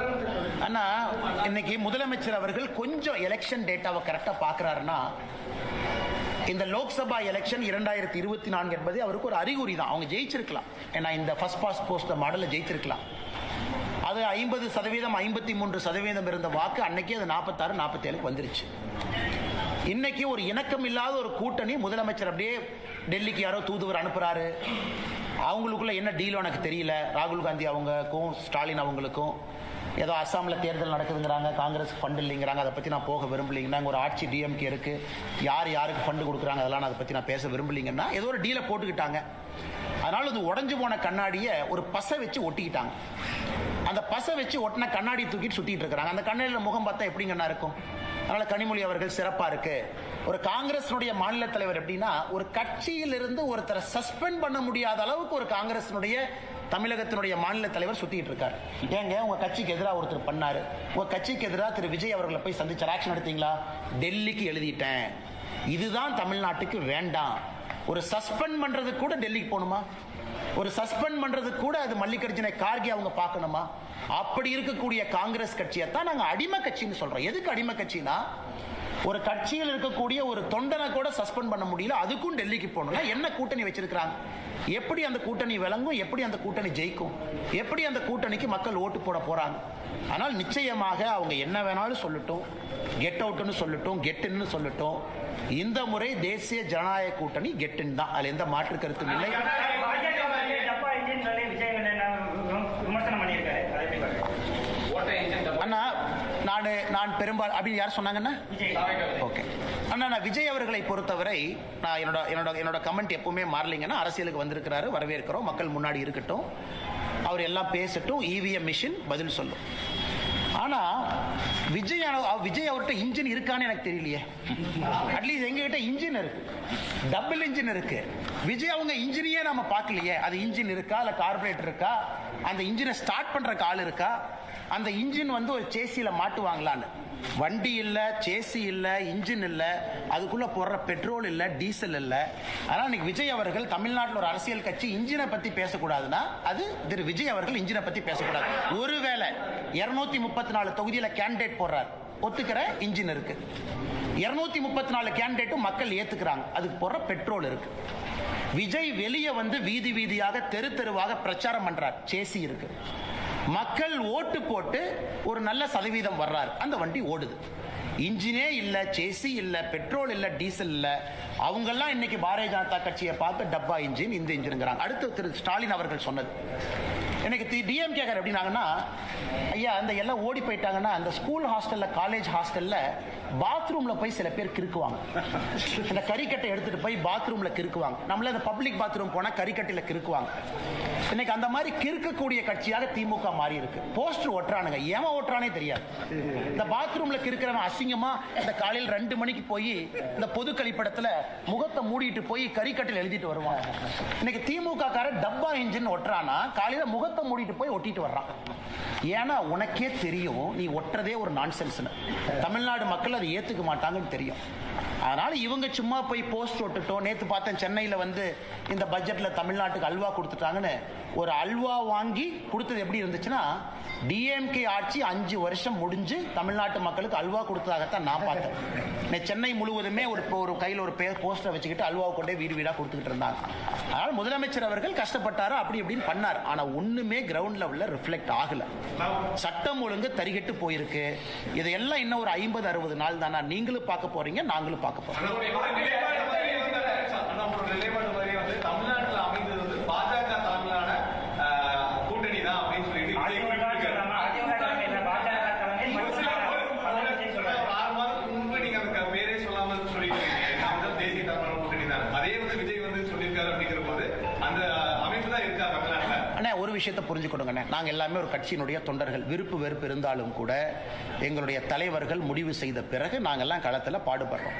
ஆனா இன்னைக்கு முதலமைச்சர் அவர்கள் கொஞ்சம் எலெக்ஷன் டேட்டாவை கரெக்டா பாக்குறாருன்னா, இந்த லோக்சபா எலெக்ஷன் 2024 என்பது அவருக்கு ஒரு அறிகுறி தான். அவங்க ஜெயிச்சிருக்கலாம், ஏன்னா இந்த ஃபர்ஸ்ட் பாஸ்ட் போஸ்ட் மாடல்ல ஜெயிச்சிருக்கலாம். அது 50%, 53% இருந்த வாக்கு அன்னைக்கு அது 46, 47 வந்துருச்சு. இன்னைக்கு ஒரு இணக்கம் இல்லாத ஒரு கூட்டணி, முதலமைச்சர் அப்படியே டெல்லிக்கு யாரோ தூதுவர் அனுப்புறாரு, அவங்களுக்குள்ள என்ன டீல் எனக்கு தெரியல. ராகுல் காந்தி அவங்களுக்கும் ஸ்டாலின் அவங்களுக்கும் ஏதோ அஸ்ஸாம்ல தேர்தல் நடக்குதுங்கிறாங்க, காங்கிரஸ் ஃபண்ட் இல்லைங்கிறாங்க, அதை பத்தி நான் போக விரும்பலைங்கன்னா, ஒரு ஆட்சி டிஎம்கே இருக்கு, யாருக்கு ஃபண்டு கொடுக்குறாங்க அதெல்லாம் அதை பத்தி நான் பேச விரும்பலைங்கன்னா ஏதோ ஒரு டீலை போட்டுக்கிட்டாங்க. அதனால அது உடஞ்சு போன கண்ணாடியை ஒரு பசை வச்சு ஒட்டிக்கிட்டாங்க. அந்த பசை வச்சு ஒட்டின கண்ணாடி தூக்கிட்டு சுத்திட்டு இருக்கிறாங்க. அந்த கண்ணாடியில முகம் பார்த்தா எப்படிங்கன்னா இருக்கும். அதனால கனிமொழி அவர்கள் சிறப்பா இருக்கு. ஒரு காங்கிரஸ் மாநில தலைவர் எப்படின்னா, ஒரு கட்சியிலிருந்து ஒருத்தரை சஸ்பெண்ட் பண்ண முடியாத அளவுக்கு ஒரு காங்கிரஸ் தமிழகத்தினுடைய மாநில தலைவர் சுத்திட்டு இருக்காரு. ஏங்க உங்க கட்சிக்கு எதிராக ஒருத்தர் பண்ணாரு, உங்க கட்சிக்கு எதிராக திரு விஜய் அவர்களை போய் சந்திச்சு ஆக்ஷன் எடுத்தீங்களா? டெல்லிக்கு எழுதிட்டேன். இதுதான் தமிழ்நாட்டுக்கு வேண்டாம். ஒரு சஸ்பெண்ட் பண்றது கூட டெல்லிக்கு போகணுமா? ஒரு சஸ்பெண்ட் பண்றது கூட அது மல்லிகார்ஜுன கார்கே அவங்க பார்க்கணுமா? அப்படி இருக்கக்கூடிய காங்கிரஸ் கட்சியை தான் நாங்க அடிமை கட்சின்னு சொல்றோம். எதுக்கு அடிமை கட்சினா, ஒரு கட்சியில் இருக்கக்கூடிய ஒரு தொண்டனை கூட சஸ்பெண்ட் பண்ண முடியல, அதுக்கும் டெல்லிக்கு போகணும்னா என்ன கூட்டணி வச்சிருக்காங்க? எப்படி அந்த கூட்டணி விளங்கும்? எப்படி அந்த கூட்டணி ஜெயிக்கும்? எப்படி அந்த கூட்டணிக்கு மக்கள் ஓட்டு போட போறாங்க? ஆனால் நிச்சயமாக அவங்க என்ன வேணாலும் சொல்லட்டும், கெட் அவுட்னு சொல்லட்டும், கெட்டுன்னு சொல்லட்டும், இந்த முறை தேசிய ஜனநாயக கூட்டணி கெட்டுன்னு தான், அதுல எந்த மாற்று கருத்தும் இல்லை. அண்ணா நான் பெரும்பாலும் அப்படின்னு யார் சொன்னாங்கன்னா, ஓகே அண்ணா, நான் விஜய் அவர்களை பொறுத்தவரை நான் என்னோட கமெண்ட் எப்பவுமே மாறலிங்கன்னா, அரசியலுக்கு வந்திருக்கிறாரு, வரவேற்கிறோம், மக்கள் முன்னாடி இருக்கட்டும், அவர் எல்லாம் பேசட்டும், இவிஎம் மிஷின் பதில் சொல்லும். ஆனா விஜய் அவர்கிட்ட இன்ஜின் இருக்கான்னு எனக்கு தெரியலையே. அட்லீஸ்ட் எங்ககிட்ட இன்ஜின் இருக்கு, டபுள் இன்ஜின் இருக்கு. விஜய் அவங்க இன்ஜினையே நம்ம பார்க்கலையே. அது இன்ஜின் இருக்கா, இல்ல கார்பரேட்டர் இருக்கா, அந்த இன்ஜினை ஸ்டார்ட் பண்ற ஆள் இருக்கா, அந்த இன்ஜின் ஒரு சேசியில மாட்டுவாங்களான்னு வண்டி இல்லை, சேசி இல்லை, இன்ஜின் இல்லை, அதுக்குள்ளே போடுற பெட்ரோல் இல்லை, டீசல் இல்லை. ஆனால் இன்னைக்கு விஜய் அவர்கள் தமிழ்நாட்டில் ஒரு அரசியல் கட்சி இன்ஜினை பற்றி பேசக்கூடாதுன்னா அது திரு விஜய் அவர்கள் இன்ஜினை பற்றி பேசக்கூடாது. ஒருவேளை 234 தொகுதியில் கேண்டிடேட் போடுறார், ஒத்துக்கிற இன்ஜின் இருக்கு. 234 கேண்டிடேட்டும் மக்கள் ஏத்துக்கிறாங்க, அதுக்கு போடுற பெட்ரோல் இருக்கு. விஜய் வெளியே வந்து வீதி வீதியாக தெரு தெருவாக பிரச்சாரம் பண்றார், சேசி இருக்கு. மக்கள் ஓட்டு போட்டு ஒரு நல்ல சதவீதம் வர்றார், அந்த வண்டி ஓடுது. இன்ஜினே இல்ல, சேசி இல்ல, பெட்ரோல் இல்ல, டீசல் இல்ல. அவங்கெல்லாம் இன்னைக்கு பாரதிய ஜனதா கட்சியை பார்த்து டப்பா இன்ஜின், இந்த இன்ஜின்ங்கிறாங்க. அடுத்து திரு ஸ்டாலின் அவர்கள் சொன்னது எனக்கு டிஎம்கே எப்படின்னாங்கன்னா, ஐயா அந்த எல்லாம் ஓடி போயிட்டாங்கன்னா அந்த ஸ்கூல் ஹாஸ்டல்ல, காலேஜ் ஹாஸ்டல்ல பாத்ரூம்ல போய் சில பேர் கிறுக்குவாங்க. இந்த கறிக்கட்டை எடுத்துட்டு போய் பாத்ரூம்ல கிறுக்குவாங்க. நம்மள இந்த பப்ளிக் பாத்ரூம் போனா கறிக்கட்டையில கிறுக்குவாங்க. இன்னைக்கு அந்த மாதிரி கிறுக்கக்கூடிய கட்சியாக திமுக மாறி இருக்கு. போஸ்டர் ஒட்டுறானுங்க, ஏமா ஒட்டுறானே தெரியாது. இந்த பாத்ரூம்ல கிறுக்கிறவன் அசிங்கமா இந்த காலையில் 2 மணிக்கு போய் இந்த பொது கழிப்பிடத்துல முகத்தை மூடிட்டு போய் கறிக்கட்டையில் எழுதிட்டு வருவான். இன்னைக்கு திமுக காரர் டப்பா இன்ஜின் ஒட்டுறானா காலையில முகத்தை மூடிட்டு போய் ஒட்டிட்டு வர்றான். ஏன்னா உனக்கே தெரியும் நீ ஒட்டுறதே ஒரு நான்சென்ஸ்னு. தமிழ்நாடு மக்கள் அதை ஏத்துக்க மாட்டாங்கன்னு தெரியும். அதனால இவங்க சும்மா போய் போஸ்ட் ஒட்டுட்டோம். நேத்து பார்த்தேன் சென்னையில் வந்து இந்த பட்ஜெட்ல தமிழ்நாட்டுக்கு அல்வா கொடுத்துட்டாங்கன்னு. ஒரு அல்வா வாங்கி கொடுத்தது எப்படி இருந்துச்சுன்னா, டிஎம்கே ஆட்சி 5 வருஷம் முடிஞ்சு தமிழ்நாட்டு மக்களுக்கு அல்வா கொடுத்ததாகத்தான் நான் பார்த்தேன். சென்னை முழுவதுமே ஒரு கையில் ஒரு போஸ்டரை வச்சுக்கிட்டு அல்வாவை கொண்டே வீடு வீடாக கொடுத்துக்கிட்டு இருந்தாங்க. அதனால முதலமைச்சர் அவர்கள் கஷ்டப்பட்டாரு, அப்படி இப்படின்னு பண்ணார். ஆனா ஒண்ணுமே கிரவுண்ட் லெவல்ல ரிஃப்ளெக்ட் ஆகல. சட்டம் ஒழுங்கு தரிகட்டு போயிருக்கு. இதெல்லாம் இன்னும் ஒரு 50-60 நாள் தானா நீங்களும் பார்க்க போறீங்க, நாங்களும் பார்க்க போறோம். தமிழ்நாட்டில் அமைந்தது வந்து பாஜக தலைமையிலான கூட்டணி தான் அப்படின்னு சொல்லிட்டு 6 மாதத்துக்கு முன்பு நீங்க அந்த பேரே சொல்லாம சொல்லிட்டு தேசிய தலைமையிலான கூட்டணி தான். அதே வந்து விஜய் வந்து சொல்லியிருக்காரு அப்படிங்கிற போது அந்த அமைப்பு தான் இருக்கா தமிழ்நாட்டில். அண்ணா ஒரு விஷயத்தை புரிஞ்சுக்கணுங்கண்ணே, நாங்கள் எல்லாமே ஒரு கட்சியினுடைய தொண்டர்கள். விருப்பு வெறுப்பு இருந்தாலும் கூட எங்களுடைய தலைவர்கள் முடிவு செய்த பிறகு நாங்கள்லாம் களத்தில் பாடுபடுறோம்.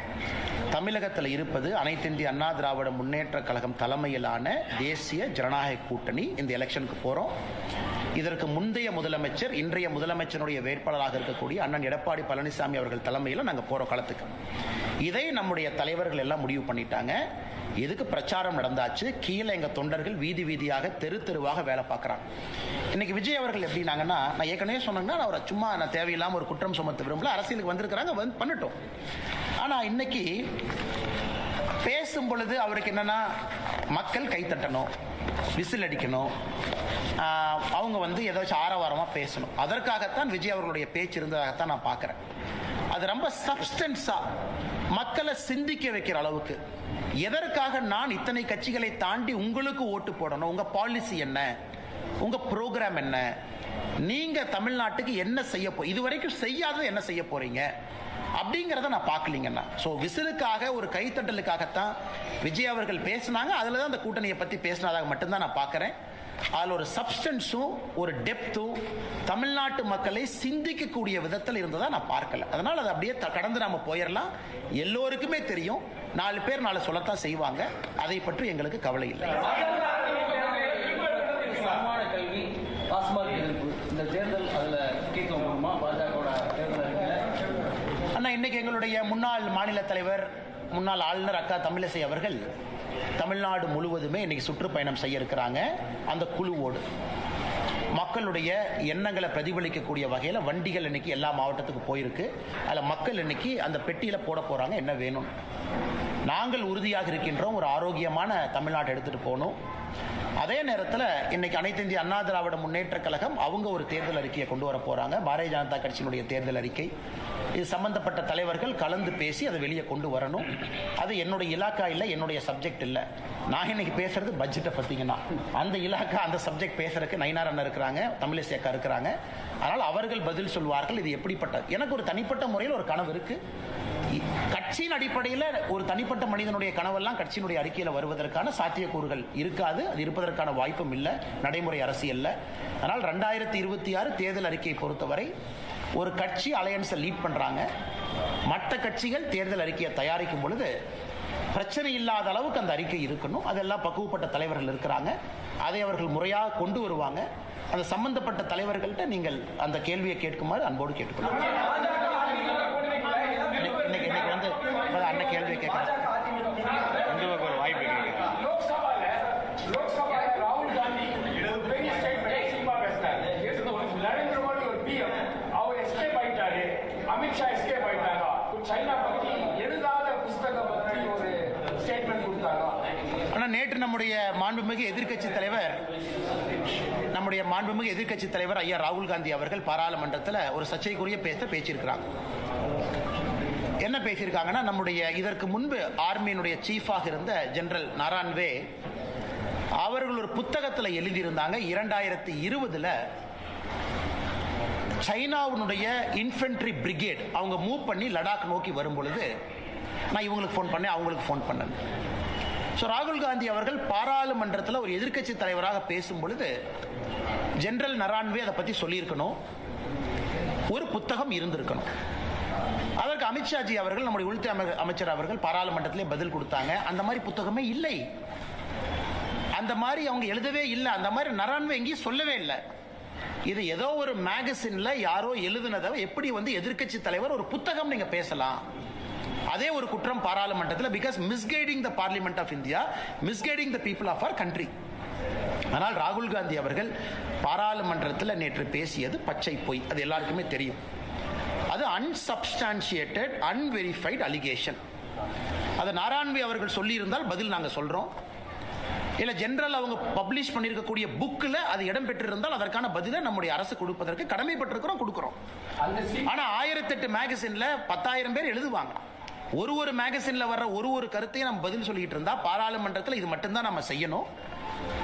தமிழகத்தில் இருப்பது அனைத்து இந்திய அண்ணா திராவிட முன்னேற்ற கழகம் தலைமையிலான தேசிய ஜனநாயக கூட்டணி. இந்த எலெக்ஷனுக்கு போகிறோம். இதற்கு முந்தைய முதலமைச்சர், இன்றைய முதலமைச்சருடைய வேட்பாளராக இருக்கக்கூடிய அண்ணன் எடப்பாடி பழனிசாமி அவர்கள் தலைமையில் நாங்கள் போகிறோம் களத்துக்கு. இதை நம்முடைய தலைவர்கள் எல்லாம் முடிவு பண்ணிட்டாங்க. எதுக்கு பிரச்சாரம் நடந்தாச்சு, கீழே எங்க தொண்டர்கள் வீதி வீதியாக தெரு தெருவாக வேலை பார்க்குறாங்க. இன்னைக்கு விஜய் அவர்கள் எப்படின்னாங்கன்னா, நான் ஏற்கனவே சொன்னேங்கன்னா அவரை சும்மா நான் தேவையில்லாமல் ஒரு குற்றம் சுமத்த விரும்பல. அரசியலுக்கு வந்திருக்கிறாங்க, பண்ணட்டும். ஆனா இன்னைக்கு பேசும் பொழுது அவருக்கு என்னன்னா, மக்கள் கைத்தட்டணும், விசில் அடிக்கணும், அவங்க வந்து ஏதாச்சும் ஆரவாரமாக பேசணும். அதற்காகத்தான் விஜய் அவர்களுடைய பேச்சு இருந்ததாகத்தான் நான் பார்க்குறேன். அது ரொம்ப சப்ஸ்டன்ஸா மக்களை சிந்திக்க வைக்கிற அளவுக்கு, எதற்காக நான் இத்தனை கட்சிகளை தாண்டி உங்களுக்கு ஓட்டு போடணும், உங்க பாலிசி என்ன, உங்க ப்ரோக்ராம் என்ன, நீங்க தமிழ்நாட்டுக்கு என்ன செய்ய இதுவரைக்கும் செய்யாதது என்ன செய்ய போறீங்க அப்படிங்கிறத நான் பார்க்கலீங்கன்னா. ஸோ விசிலுக்காக ஒரு கைத்தட்டலுக்காகத்தான் விஜய் அவர்கள் பேசினாங்க. அதில் தான் அந்த கூட்டணியை பற்றி பேசினதாக மட்டும்தான் நான் பார்க்குறேன். அதில் ஒரு சப்ஸ்டன்ஸும் ஒரு டெப்த்தும் தமிழ்நாட்டு மக்களை சிந்திக்கக்கூடிய விதத்தில் இருந்ததா நான் பார்க்கல. அதனால் அதை அப்படியே கடந்து நாம போயிடலாம். எல்லோருக்குமே தெரியும், 4 பேர் 4 சொல்லத்தான் செய்வாங்க. அதை பற்றி எங்களுக்கு கவலை இல்லை. சமமான கல்வி, டாஸ்மாக் எதிர்ப்பு, இந்த தேர்தல் அதில் முக்கியத்துவம் கொடுமா பாஜகவோட தேர்தல்? அண்ணா இன்னைக்கு எங்களுடைய முன்னாள் மாநில தலைவர், முன்னாள் ஆளுநர் அக்கா தமிழிசை அவர்கள் தமிழ்நாடு முழுவதுமே இன்னைக்கு சுற்றுப்பயணம் செய்ய இருக்கிறாங்க. அந்த குழுவோடு மக்களுடைய எண்ணங்களை பிரதிபலிக்கக்கூடிய வகையில் வண்டிகள் இன்னைக்கு எல்லா மாவட்டத்துக்கு போயிருக்கு. அதில் மக்கள் இன்னைக்கு அந்த பெட்டியில் போட போறாங்க என்ன வேணும். நாங்கள் உறுதியாக இருக்கின்றோம், ஒரு ஆரோக்கியமான தமிழ்நாட்டை எடுத்துட்டு போகணும். அதே நேரத்தில் இன்னைக்கு அனைத்து இந்திய அண்ணா திராவிட முன்னேற்ற கழகம் அவங்க ஒரு தேர்தல் அறிக்கையை கொண்டு வர போறாங்க. பாரதிய ஜனதா கட்சியினுடைய தேர்தல் அறிக்கை. இது சம்பந்தப்பட்ட தலைவர்கள் கலந்து பேசி அதை வெளியே கொண்டு வரணும். அது என்னுடைய இலாக்கா இல்லை, என்னுடைய சப்ஜெக்ட் இல்லை. நான் இன்னைக்கு பேசுறது பட்ஜெட்டை பத்திங்கன்னா, அந்த இலாக்கா அந்த சப்ஜெக்ட் பேசுறதுக்கு நயினார் அண்ணன் இருக்கிறாங்க, தமிழிசை அக்கா இருக்கிறாங்க. அதனால் அவர்கள் பதில் சொல்வார்கள். இது எப்படிப்பட்ட, எனக்கு ஒரு தனிப்பட்ட முறையில் ஒரு கனவு இருக்கு. கட்சியின் அடிப்படையில் ஒரு தனிப்பட்ட மனிதனுடைய கனவெல்லாம் கட்சியினுடைய அறிக்கையில் வருவதற்கான சாத்தியக்கூறுகள் இருக்காது. அது இருப்பதற்கான வாய்ப்பும் இல்லை நடைமுறை அரசியல்ல. அதனால் 2026 தேர்தல் அறிக்கையை பொறுத்தவரை ஒரு கட்சி அலையன்ஸை லீட் பண்றாங்க. மற்ற கட்சிகள் தேர்தல் அறிக்கையை தயாரிக்கும் பொழுது பிரச்சனை இல்லாத அளவுக்கு அந்த அறிக்கை இருக்கணும். அதெல்லாம் பக்குவப்பட்ட தலைவர்கள் இருக்கிறாங்க. அதை அவர்கள் முறையாக கொண்டு வருவாங்க. அந்த சம்பந்தப்பட்ட தலைவர்கள்ட்ட நீங்கள் அந்த கேள்வியை கேட்குமாறு அன்போடு கேட்டுக்கொள்ளுங்கள். கேள்வி கேட்கலாம். ஒரு வாய்ப்பு ராகுல் காந்தி பெரிய ஸ்டேட்மெண்ட் சினிமா பேசினாரு. நரேந்திர மோடி ஒரு பிஎம், அவர் எஸ்கேப் ஆயிட்டாரு. அமித்ஷா எஸ்கேப் ஆயிட்டாரா? சைனா பத்தி எழுதாத புஸ்தகம் பத்தி ஒரு ஸ்டேட்மெண்ட் கொடுத்தாரா? ஆனால் நேற்று நம்முடைய மாண்புமிகு எதிர்க்கட்சி தலைவர் ஐயா ராகுல் காந்தி அவர்கள் பாராளுமன்றத்தில் ஒரு சர்ச்சைக்குரிய பேசியிருக்கிறாங்க. என்ன பேசியிருக்காங்கன்னா, நம்முடைய இதற்கு முன்பு ஆர்மியினுடைய சீஃபாக இருந்த ஜெனரல் நாரான்வே அவர்கள் ஒரு புத்தகத்தில் எழுதியிருந்தாங்க. 2020 சைனாவுடைய இன்ஃபென்ட்ரி பிரிகேட் அவங்க மூவ் பண்ணி லடாக் நோக்கி வரும் பொழுது நான் இவங்களுக்கு ஃபோன் பண்ணேன், அவங்களுக்கு ஃபோன் பண்ணேன். ஸோ ராகுல் காந்தி அவர்கள் பாராளுமன்றத்தில் ஒரு எதிர்க்கட்சி தலைவராக பேசும் பொழுது ஜெனரல் நரான்வே அதை பற்றி சொல்லியிருக்கணும், ஒரு புத்தகம் இருந்திருக்கணும். அதற்கு அமித்ஷாஜி அவர்கள், நம்முடைய உள்துறை அமைச்சர் அவர்கள் பாராளுமன்றத்திலே பதில் கொடுத்தாங்க, அந்த மாதிரி புத்தகமே இல்லை, அந்த மாதிரி அவங்க எழுதவே இல்லை, அந்த மாதிரி நரான்வே எங்கேயும் சொல்லவே இல்லை. இது ஏதோ ஒரு மேகசின்ல யாரோ எழுதுனதை எப்படி எதிர்க்கட்சி தலைவர் ஒரு புத்தகம் நீங்க பேசலாம்? அதே ஒரு குற்றம் பாராளுமன்றத்தில். Because misguiding the parliament of India, misguiding the people of our country. ஆனால் ராகுல் காந்தி அவர்கள் பாராளுமன்றத்தில் நேற்று பேசியது பச்சை பொய், அது எல்லாருக்குமே தெரியும். அது அன்சப்ஸ்டான்ஷியேட்டட் அன்வெரிஃபைடு அலிகேஷன். அதை நாராயண்வே அவர்கள் சொல்லியிருந்தால் பதில் நாங்கள் சொல்றோம். இல்ல ஜெனரல் அவங்க பப்ளிஷ் பண்ணியிருக்கக்கூடிய புக்கில் அது இடம் பெற்றிருந்தால் அதற்கான பதிலை நம்முடைய அரசு கொடுப்பதற்கு கடமைப்பட்டிருக்கிறோம், கொடுக்கிறோம். ஆனா 1008 மேகசின்ல 10,000 பேர் எழுதுவாங்க. ஒரு மேகசின்ல வர்ற ஒரு கருத்தையும் நம்ம பதில் சொல்லிட்டு இருந்தா பாராளுமன்றத்தில் இது மட்டும்தான் நம்ம செய்யணும்.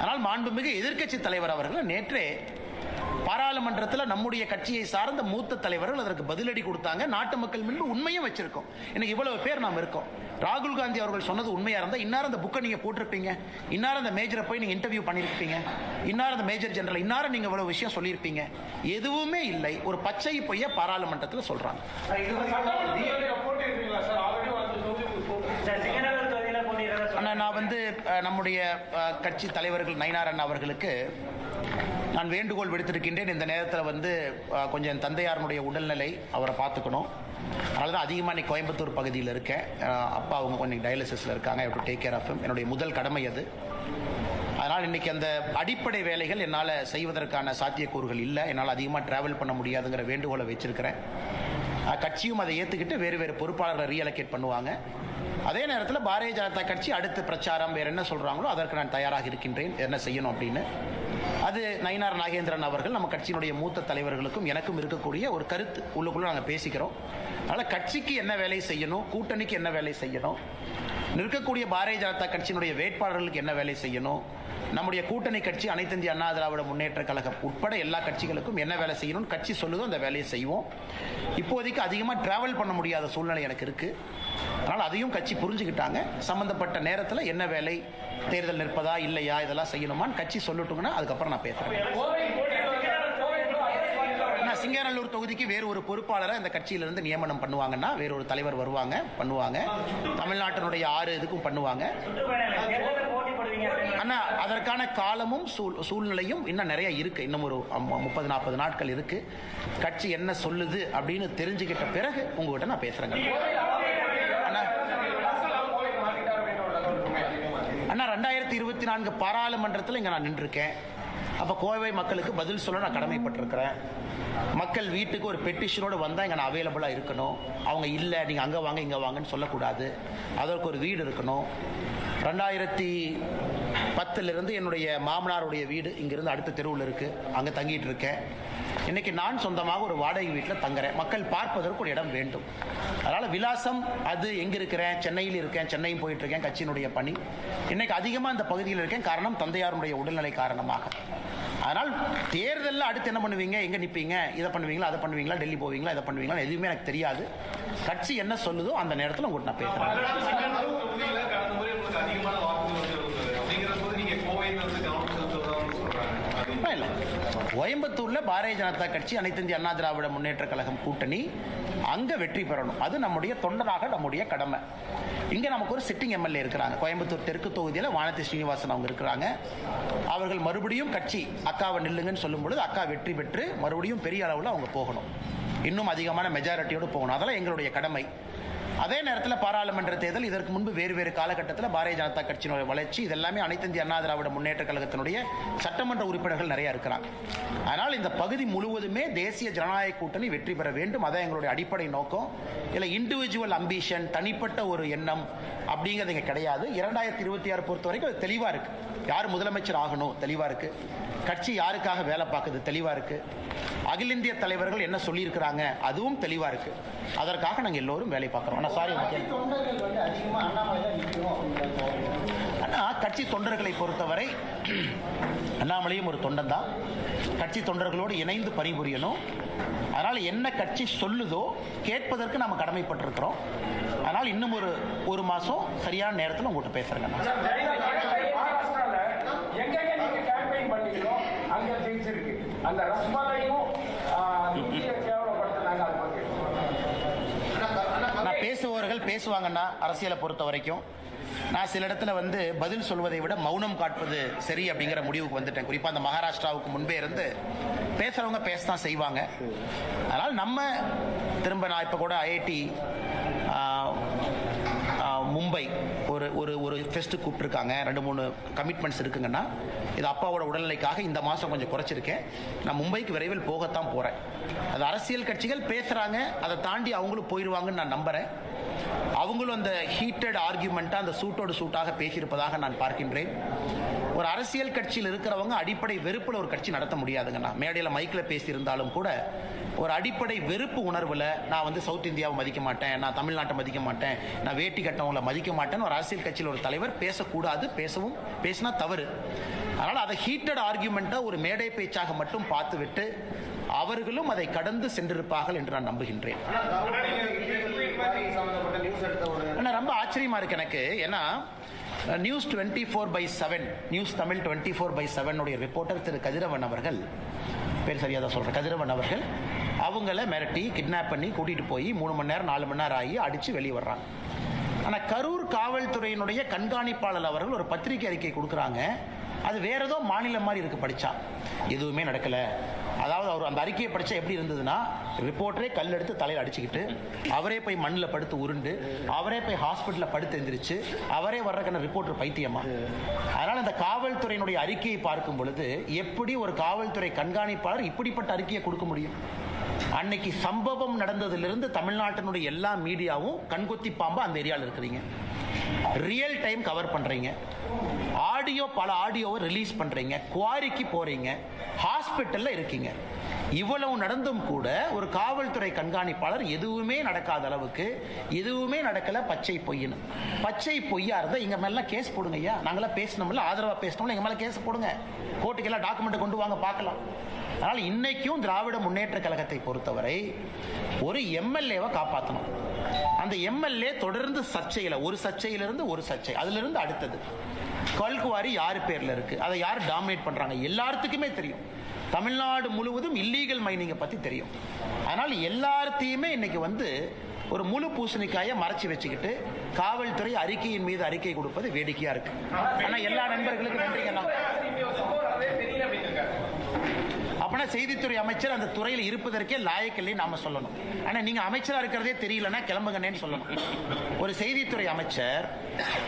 ஆனால் மாண்புமிகு எதிர்க்கட்சி தலைவர் அவர்கள் நேற்றே பாராளுமன்றத்தில் நம்முடைய கட்சியை சார்ந்த மூத்த தலைவர்கள் அதற்கு பதிலடி கொடுத்தாங்க. நாட்டு மக்கள் முன்பு உண்மையும் வச்சிருக்கோம். இன்னைக்கு இவ்வளவு பேர் நாம் இருக்கோம். ராகுல் காந்தி அவர்கள் சொன்னது உண்மையா இருந்தா இன்னார் அந்த புக்கை நீங்க போட்டிருப்பீங்க, இன்னார் அந்த மேஜரை போய் நீங்க இன்டர்வியூ பண்ணிருப்பீங்க, இன்னார் அந்த மேஜர் ஜெனரல், இன்னார நீங்க இவ்வளவு விஷயம் சொல்லியிருப்பீங்க. எதுவுமே இல்லை, ஒரு பச்சை பொய்ய பாராளுமன்றத்தில் சொல்றாங்க. நான் நம்முடைய கட்சி தலைவர்கள் நயினார் அண்ணா அவர்களுக்கு நான் வேண்டுகோள் விடுத்திருக்கின்றேன். இந்த நேரத்தில் கொஞ்சம் என் தந்தையாருடைய உடல்நிலை, அவரை பார்த்துக்கணும். அதனால தான் அதிகமாக இன்னைக்கு கோயம்புத்தூர் பகுதியில் இருக்கேன். அப்பா அவங்க கொஞ்சம் டயாலிசிஸில் இருக்காங்க. To take care of him. என்னுடைய முதல் கடமை அது. அதனால் இன்னைக்கு அந்த அடிப்படை வேலைகள் என்னால் செய்வதற்கான சாத்தியக்கூறுகள் இல்லை. என்னால் அதிகமாக டிராவல் பண்ண முடியாதுங்கிற வேண்டுகோளை வச்சிருக்கிறேன். கட்சியும் அதை ஏற்றுக்கிட்டு வேறு பொறுப்பாளர்களை ரீஅலோகேட் பண்ணுவாங்க. அதே நேரத்தில் பாரதிய ஜனதா கட்சி அடுத்து பிரச்சாரம் வேற என்ன சொல்றாங்களோ அதற்கு நான் தயாராக இருக்கின்றேன், என்ன செய்யணும் அப்படின்னு. அது நயினார் நாகேந்திரன் அவர்கள் நம்ம கட்சியினுடைய மூத்த தலைவர்களுக்கும் எனக்கும் இருக்கக்கூடிய ஒரு கருத்து, உள்ளுக்குள்ள நாங்கள் பேசிக்கிறோம். அதனால கட்சிக்கு என்ன வேலை செய்யணும், கூட்டணிக்கு என்ன வேலை செய்யணும், நிற்கக்கூடிய பாரதிய ஜனதா கட்சியினுடைய வேட்பாளர்களுக்கு என்ன வேலை செய்யணும், நம்முடைய கூட்டணி கட்சி அனைத்து இந்திய அண்ணா திராவிட முன்னேற்ற கழகம் உட்பட எல்லா கட்சிகளுக்கும் என்ன வேலை செய்யணும் கட்சி சொல்லுதோ அந்த வேலையை செய்வோம். இப்போதைக்கு அதிகமாக டிராவல் பண்ண முடியாத சூழ்நிலை எனக்கு இருக்கு. அதனால் அதையும் கட்சி புரிஞ்சுக்கிட்டாங்க. சம்பந்தப்பட்ட நேரத்தில் என்ன வேலை, தேர்தல் நிற்பதா இல்லையா, இதெல்லாம் செய்யணுமான்னு கட்சி சொல்லட்டுங்கன்னா அதுக்கப்புறம் நான் பேசுறேன். சிங்காநல்லூர் தொகுதிக்கு வேறு ஒரு பொறுப்பாளரை இந்த கட்சியிலிருந்து நியமனம் பண்ணுவாங்கன்னா, வேற ஒரு தலைவர் வருவாங்க, பண்ணுவாங்க. தமிழ்நாட்டினுடைய 6 இதுக்கும் பண்ணுவாங்க. ஆனா அதற்கான காலமும் சூழ்நிலையும் இன்னும் நிறைய இருக்கு. இன்னும் ஒரு 30-40 நாட்கள் இருக்கு. கட்சி என்ன சொல்லுது அப்படின்னு தெரிஞ்சுக்கிட்ட பிறகு உங்ககிட்ட நான் பேசுறேங்க. அண்ணா 2024 பாராளுமன்றத்தில் இங்க நான் நின்றுருக்கேன். அப்ப கோவை மக்களுக்கு பதில் சொல்ல நான் கடமைப்பட்டிருக்கிறேன். மக்கள் வீட்டுக்கு ஒரு பெட்டிஷனோடு வந்தால் இங்கே நான் அவைலபிளாக இருக்கணும். அவங்க இல்லை நீங்கள் அங்கே வாங்க இங்கே வாங்கன்னு சொல்லக்கூடாது. அதற்கு ஒரு வீடு இருக்கணும். 2010 என்னுடைய மாமனாருடைய வீடு இங்கிருந்து அடுத்த தெருவில் இருக்குது, அங்கே தங்கிட்டு இருக்கேன். இன்னைக்கு நான் சொந்தமாக ஒரு வாடகை வீட்டில் தங்குறேன். மக்கள் பார்ப்பதற்கு ஒரு இடம் வேண்டும். அதனால் விலாசம் அது எங்கே இருக்கிறேன், சென்னையில் இருக்கேன், சென்னையும் போயிட்டு இருக்கேன், கட்சியினுடைய பணி. இன்னைக்கு அதிகமாக இந்த பகுதியில் இருக்கேன், காரணம் தந்தையாருடைய உடல்நிலை காரணமாக. அதனால் தேர்தலில் அடுத்து என்ன பண்ணுவீங்க, எங்கே நிற்பீங்க, இதை பண்ணுவீங்களா, அதை பண்ணுவீங்களா, டெல்லி போவீங்களா, இதை பண்ணுவீங்களா, எதுவுமே எனக்கு தெரியாது. கட்சி என்ன சொல்லுதோ அந்த நேரத்தில் உங்கள்கிட்ட நான் பேசுகிறேன். இல்லை, கோயம்புத்தூர்ல பாரதிய ஜனதா கட்சி அனைத்து இந்திய அண்ணா திராவிட முன்னேற்ற கழகம் கூட்டணி அங்க வெற்றி பெறணும். அது நம்முடைய தொண்டராக நம்முடைய கடமை. இங்க நமக்கு ஒரு சிட்டிங் எம்எல்ஏ இருக்கிறாங்க. கோயம்புத்தூர் தெற்கு தொகுதியில் வானதி ஸ்ரீனிவாசன் அவங்க இருக்கிறாங்க. அவர்கள் மறுபடியும் கட்சி அக்காவை நில்லுங்கன்னு சொல்லும் பொழுது அக்கா வெற்றி பெற்று மறுபடியும் பெரிய அளவில் அவங்க போகணும், இன்னும் அதிகமான மெஜாரிட்டியோடு போகணும். அதெல்லாம் எங்களுடைய கடமை. அதே நேரத்தில் பாராளுமன்ற தேர்தல், இதற்கு முன்பு வேறு வேறு காலகட்டத்தில் பாரதிய ஜனதா கட்சியினுடைய வளர்ச்சி, இதெல்லாமே அனைத்து இந்திய அண்ணா திராவிட முன்னேற்ற கழகத்தினுடைய சட்டமன்ற உறுப்பினர்கள் நிறைய இருக்கிறாங்க. அதனால் இந்த பகுதி முழுவதுமே தேசிய ஜனநாயக கூட்டணி வெற்றி பெற வேண்டும். அதான் எங்களுடைய அடிப்படை நோக்கம். இல்லை இண்டிவிஜுவல் அம்பிஷன், தனிப்பட்ட ஒரு எண்ணம் அப்படிங்கிறது இங்கே கிடையாது. 2026 பொறுத்த வரைக்கும் அது தெளிவாக இருக்கு. யார் முதலமைச்சர் ஆகணும் தெளிவாக இருக்கு. கட்சி யாருக்காக வேலை பார்க்குது தெளிவாக இருக்கு. அகில இந்திய தலைவர்கள் என்ன சொல்லியிருக்கிறாங்க அதுவும் தெளிவாக இருக்கு. அதற்காக நாங்கள் எல்லோரும் வேலை பார்க்குறோம். ஆனால் சாரி, ஆனால் கட்சி தொண்டர்களை பொறுத்தவரை அண்ணாமலையும் ஒரு தொண்டன் தான். கட்சி தொண்டர்களோடு இணைந்து பணிபுரியணும். அதனால் என்ன கட்சி சொல்லுதோ கேட்பதற்கு நாம் கடமைப்பட்டிருக்கிறோம். அதனால் இன்னும் ஒரு மாதம் சரியான நேரத்தில் உங்கள்கிட்ட பேசுகிறேங்க. மகாராஷ்டிரால எங்கெங்க நீங்க கேம்பெயின் பண்ணீங்களோ அங்க ஜெயிச்சிருக்கு. அந்த ரஸ்மலையும் கேவலப்படுத்தினாங்க. அதை பத்தி நான் பேசுபவர்கள் பேசுவாங்கன்னா அரசியலை பொறுத்த வரைக்கும் நான் சில இடத்துல பதில் சொல்வதை விட மௌனம் காட்பது சரி அப்படிங்கிற முடிவுக்கு வந்துட்டேன். குறிப்பாக அந்த மகாராஷ்டிராவுக்கு முன்பே இருந்து பேசுகிறவங்க பேசத்தான் செய்வாங்க. அதனால் நம்ம திரும்ப நான் இப்போ கூட ஐஐடி மும்பை ஒரு ஃபெஸ்ட்டு கூப்பிட்டுருக்காங்க. 2-3 கமிட்மெண்ட்ஸ் இருக்குங்கன்னா, இது அப்பாவோட உடல்நிலைக்காக இந்த மாதம் கொஞ்சம் குறைச்சிருக்கேன். நான் மும்பைக்கு விரைவில் போகத்தான் போகிறேன். அது அரசியல் கட்சிகள் பேசுகிறாங்க, அதை தாண்டி அவங்களும் போயிடுவாங்கன்னு நான் நம்புகிறேன். அவங்களும் அந்த ஹீட்டட் ஆர்கியூமெண்ட்டாக அந்த சூட்டோடு சூட்டாக பேசியிருப்பதாக நான் பார்க்கின்றேன். ஒரு அரசியல் கட்சியில் இருக்கிறவங்க அடிப்படை வெறுப்பில் ஒரு கட்சி நடத்த முடியாதுங்கண்ணா. மேடையில் மைக்கில் பேசியிருந்தாலும் கூட ஒரு அடிப்படை வெறுப்பு உணர்வில் நான் சவுத் இந்தியாவை மதிக்க மாட்டேன், நான் தமிழ்நாட்டை மதிக்க மாட்டேன், நான் வேட்டி கட்டவங்களை மதிக்க மாட்டேன்னு ஒரு அரசியல் கட்சியில் ஒரு தலைவர் பேசக்கூடாது. பேசினா தவறு. அதனால் அதை ஹீட்டட் ஆர்கியூமெண்ட்டாக ஒரு மேடை பேச்சாக மட்டும் பார்த்துவிட்டு அவர்களும் அதை கடந்து சென்றிருப்பார்கள் என்று நான் நம்புகின்றேன். ரொம்ப ஆச்சரியமா இருக்கு எனக்கு. ஏன்னா நியூஸ் 24/7 நியூஸ் தமிழ் 24/7 உடைய ரிப்போர்ட்டர் திரு கதிரவன் அவர்கள், பேர் சரியா தான் சொல்றேன், கதிரவன் அவர்கள் அவங்கள மிரட்டி கிட்னாப் பண்ணி கூட்டிட்டு போய் 3 மணி நேரம் 4 மணி நேரம் ஆகி அடிச்சு வெளியே வர்றாங்க. ஆனால் கரூர் காவல்துறையினுடைய கண்காணிப்பாளர் அவர்கள் ஒரு பத்திரிகை அறிக்கை கொடுக்குறாங்க. அது வேற ஏதோ மாநிலம் மாதிரி இருக்கு. படிச்சா எதுவுமே நடக்கல. அதாவது அவர் அந்த அறிக்கையை படிச்சா எப்படி இருந்ததுன்னா, ரிப்போர்ட்டரே கல் எடுத்து தலையில் அடிச்சுக்கிட்டு, அவரே போய் மண்ணில் படுத்து உருண்டு, அவரே போய் ஹாஸ்பிட்டலில் படுத்து எந்திரிச்சு, அவரே வர்றதுக்கான ரிப்போர்ட்டர் பைத்தியமா. அதனால் அந்த காவல்துறையினுடைய அறிக்கையை பார்க்கும் பொழுது எப்படி ஒரு காவல்துறை கண்காணிப்பாளர் இப்படிப்பட்ட அறிக்கையை கொடுக்க முடியும்? அன்னைக்கு சம்பவம் நடந்ததிலிருந்து தமிழ்நாட்டினுடைய எல்லா மீடியாவும் கண்கொத்தி பாம்பா அந்த ஏரியாவில் இருக்கிறீங்க. ரியல் டைம் கவர் பண்றீங்க. பல ஆடியோவை ரிலீஸ் பண்றீங்க. குவாரிக்கு போறீங்க. ஹாஸ்பிட்டல்ல இருக்கீங்க. இவ்வளவு நடந்தும் கூட ஒரு காவல்துறை கண்காணிப்பாளர் எதுவுமே நடக்காத அளவுக்கு எதுவுமே நடக்கல, பச்சை பொய்னு. பச்சை பொய்யா இருந்தா எங்க மேல கேஸ் போடுங்க ஐயா. நாங்களாம் பேசணும்ல, ஆதரவா பேசணும்ல, எங்க மேல கேஸ் போடுங்க. கோர்ட்டுக்கு எல்லாம் டாக்குமெண்ட் கொண்டு வாங்க பார்க்கலாம். அதனால் இன்னைக்கும் திராவிட முன்னேற்ற கழகத்தை பொறுத்தவரை ஒரு எம்எல்ஏவை காப்பாற்றணும். அந்த எம்எல்ஏ தொடர்ந்து சர்ச்சையில், ஒரு சர்ச்சையிலிருந்து ஒரு சர்ச்சை, அதுல இருந்து அடுத்தது. கல்குவாரி யாரு பேர்ல இருக்கு, அதை யார் டாமினேட் பண்றாங்க எல்லாத்துக்குமே தெரியும். தமிழ்நாடு முழுவதும் இல்லீகல் மைனிங்கை பத்தி தெரியும். அதனால் எல்லாத்தையுமே இன்னைக்கு ஒரு முழு பூசணிக்காயை மறைச்சு வச்சுக்கிட்டு காவல்துறை அறிக்கையின் மீது அறிக்கை கொடுப்பது வேடிக்கையா இருக்கு. ஆனா எல்லா நண்பர்களுக்கும் நன்றிங்கண்ணா. அப்படின்னா செய்தித்துறை அமைச்சர் அந்த துறையில் இருப்பதற்கே லாயக்கில்லை நாம சொல்லணும். ஆனா நீங்க அமைச்சரா இருக்கிறதே தெரியலன்னா கிளம்புங்கன்னு சொல்லணும். ஒரு செய்தித்துறை அமைச்சர்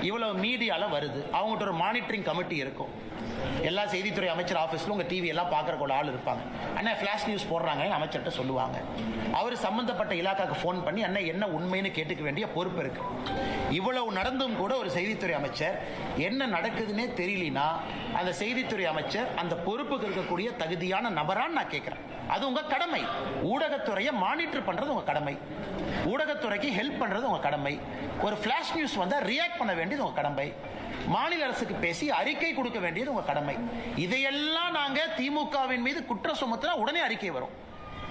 இவ்வளவு மீடியால வருது, அவங்ககிட்ட ஒரு மானிட்டரிங் கமிட்டி இருக்கும். எல்லா செய்தித்துறை அமைச்சர் ஆஃபீஸில் உங்கள் டிவி எல்லாம் பார்க்குறக்கு ஒரு ஆள் இருப்பாங்க. அண்ணா ஃப்ளாஷ் நியூஸ் போடுறாங்க, அமைச்சர்கிட்ட சொல்லுவாங்க. அவர் சம்பந்தப்பட்ட இலாக்காக்கு ஃபோன் பண்ணி அண்ணா என்ன உண்மைன்னு கேட்டுக்க வேண்டிய பொறுப்பு இருக்கு. இவ்வளவு நடந்தும் கூட ஒரு செய்தித்துறை அமைச்சர் என்ன நடக்குதுன்னே தெரியலனா அந்த செய்தித்துறை அமைச்சர் அந்த பொறுப்புக்கு இருக்கக்கூடிய தகுதியான நபரான்னு நான் கேட்குறேன். அது உங்க கடமை. ஊடகத்துறையை மானிட்டர் பண்றது உங்க கடமை. ஊடகத்துறைக்கு ஹெல்ப் பண்றது உங்க கடமை. ஒரு ஃபிளாஷ் நியூஸ் வந்தா ரியாக்ட் பண்ண வேண்டியது உங்க கடமை. மாநில அரசுக்கு பேசி அறிக்கை கொடுக்க வேண்டியது உங்க கடமை. இதையெல்லாம் நாங்க திமுகவின் மீது குற்றம் சுமத்தினா உடனே அறிக்கை வரும்.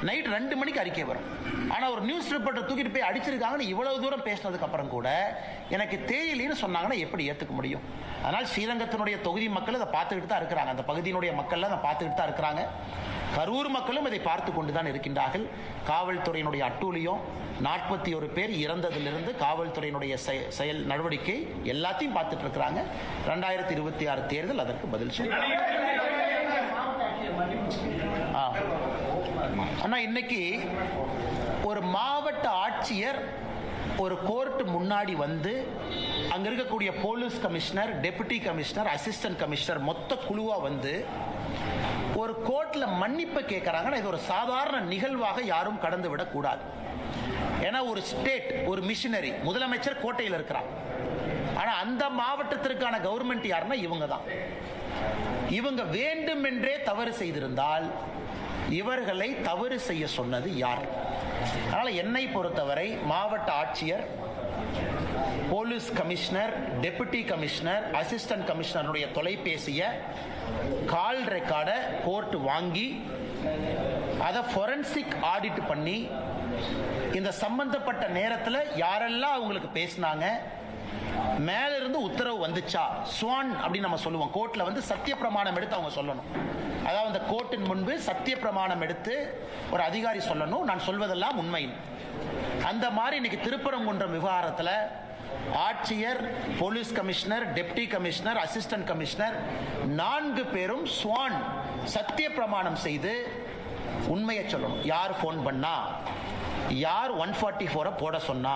நைட் 2 மணிக்கு அறிக்கை வரும். ஆனா ஒரு நியூஸ் ரிப்போர்ட்டர் தூக்கிட்டு போய் அடிச்சிருக்காங்கன்னு இவ்வளவு தூரம் பேசினதுக்கு அப்புறம் கூட எனக்கு தெரியலன்னு சொன்னாங்கன்னா எப்படி ஏத்துக்க முடியும்? அதனால் ஸ்ரீரங்கத்தினுடைய தொகுதி மக்கள் அதை பார்த்துக்கிட்டு தான் இருக்கிறாங்க. அந்த பகுதியினுடைய மக்கள் அதை பார்த்துக்கிட்டு தான் இருக்கிறாங்க. கரூர் மக்களும் இதை பார்த்து கொண்டுதான் இருக்கின்றார்கள். காவல்துறையினுடைய அட்டூழியம், 41 பேர் இறந்ததிலிருந்து காவல்துறையினுடைய செயல் நடவடிக்கை எல்லாத்தையும் பார்த்துட்டு இருக்கிறாங்க. 2026 தேர்தல் அதற்கு பதில் சொல்லுங்க. ஆனா இன்னைக்கு ஒரு மாவட்ட ஆட்சியர் ஒரு கோர்ட் முன்னாடி வந்து அங்க இருக்கக்கூடிய police commissioner, deputy commissioner, assistant commissioner மொத்த குழுவா வந்து ஒரு கோர்ட்ல மன்னிப்பு கேட்கறாங்கன்னா இது ஒரு சாதாரண நிகழ்வாக யாரும் கடந்து விடக்கூடாது. ஏன்னா ஒரு ஸ்டேட், ஒரு மிஷனரி, முதலமைச்சர் கோட்டையில் இருக்கிறார். ஆனா அந்த மாவட்டத்திற்கான கவர்மெண்ட் யாருன்னா இவங்க தான். இவங்க வேண்டுமென்றே தவறு செய்திருந்தால் இவர்களை தவறு செய்ய சொன்னது யார்? அதனால என்னை பொறுத்தவரை மாவட்ட ஆட்சியர், police commissioner, deputy commissioner, assistant கமிஷனருடைய தொலைபேசியை கால் ரெக்கார்டை கோர்ட் வாங்கி அதை ஃபோரன்சிக் ஆடிட் பண்ணி இந்த சம்பந்தப்பட்ட நேரத்தில் யாரெல்லாம் அவங்களுக்கு பேசினாங்க, மேல இருந்து உத்தரவு வந்துச்சா, ஸ்வான் அப்படின்னு நம்ம சொல்லுவோம். கோர்ட்ல வந்து சத்திய பிரமாணம் எடுத்து அவங்க சொல்லணும். அதாவது அந்த கோர்ட்டின் முன்பு சத்திய பிரமாணம் எடுத்து ஒரு அதிகாரி சொல்லணும், நான் சொல்வதெல்லாம் உண்மை. அந்த மாதிரி இன்னைக்கு திருப்பரங்குன்றம் விவகாரத்தில் ஆட்சியர், police commissioner, deputy commissioner, assistant commissioner 4 பேரும் ஸ்வான் சத்திய பிரமாணம் செய்து உண்மையை சொல்லணும். யார் போன் பண்ணா, யார் 144 போட சொன்னா,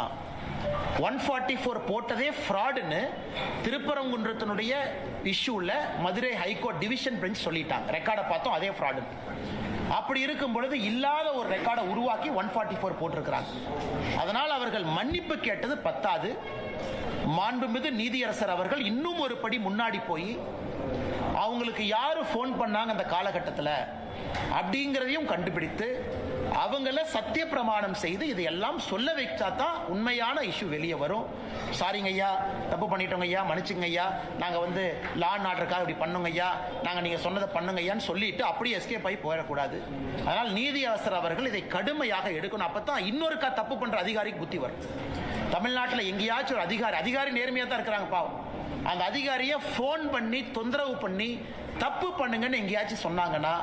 144 போட்டதே ஃப்ராடுன்னு திருப்பரங்குன்றத்தினுடைய இஷ்யூல மதுரை ஹைகோர்ட் டிவிஷன் பெஞ்ச் சொல்லிட்டாங்க. ரெக்கார்டை பார்த்தோம், அதே ஃப்ராடு. அப்படி இருக்கும் பொழுது இல்லாத ஒரு ரெக்கார்டை உருவாக்கி 144 போட்டிருக்கிறாங்க. அதனால் அவர்கள் மன்னிப்பு கேட்டது பத்தாது. மாண்புமிகு நீதியரசர் அவர்கள் இன்னும் ஒரு படி முன்னாடி போய் அவங்களுக்கு யாரு போன் பண்ணாங்க அந்த காலகட்டத்தில் அப்படிங்கிறதையும் கண்டுபிடித்து அவங்கள சத்திய பிரமாணம் செய்து இதையெல்லாம் சொல்ல வைச்சா தான் உண்மையான இஷ்யூ வெளியே வரும். சாரிங்க ஐயா, தப்பு பண்ணிட்டோங்க ஐயா, மன்னிச்சுங்க ஐயா, நாங்கள் வந்து லா அண்ட் ஆர்டருக்காக இப்படி பண்ணுங்க ஐயா, நாங்கள் நீங்கள் சொன்னதை பண்ணுங்க ஐயான்னு சொல்லிட்டு அப்படியே எஸ்கேப் ஆகி போயிடக்கூடாது. அதனால் நீதியரசர் அவர்கள் இதை கடுமையாக எடுக்கணும். அப்போ தான் இன்னொருக்கா தப்பு பண்ணுற அதிகாரிக்கு புத்தி வரும். தமிழ்நாட்டில் எங்கேயாச்சும் ஒரு அதிகாரி நேர்மையாக தான் இருக்கிறாங்க பாவம், அந்த அதிகாரியை ஃபோன் பண்ணி தொந்தரவு பண்ணி தப்பு பண்ணுங்கன்னு எங்கேயாச்சும் சொன்னாங்கன்னா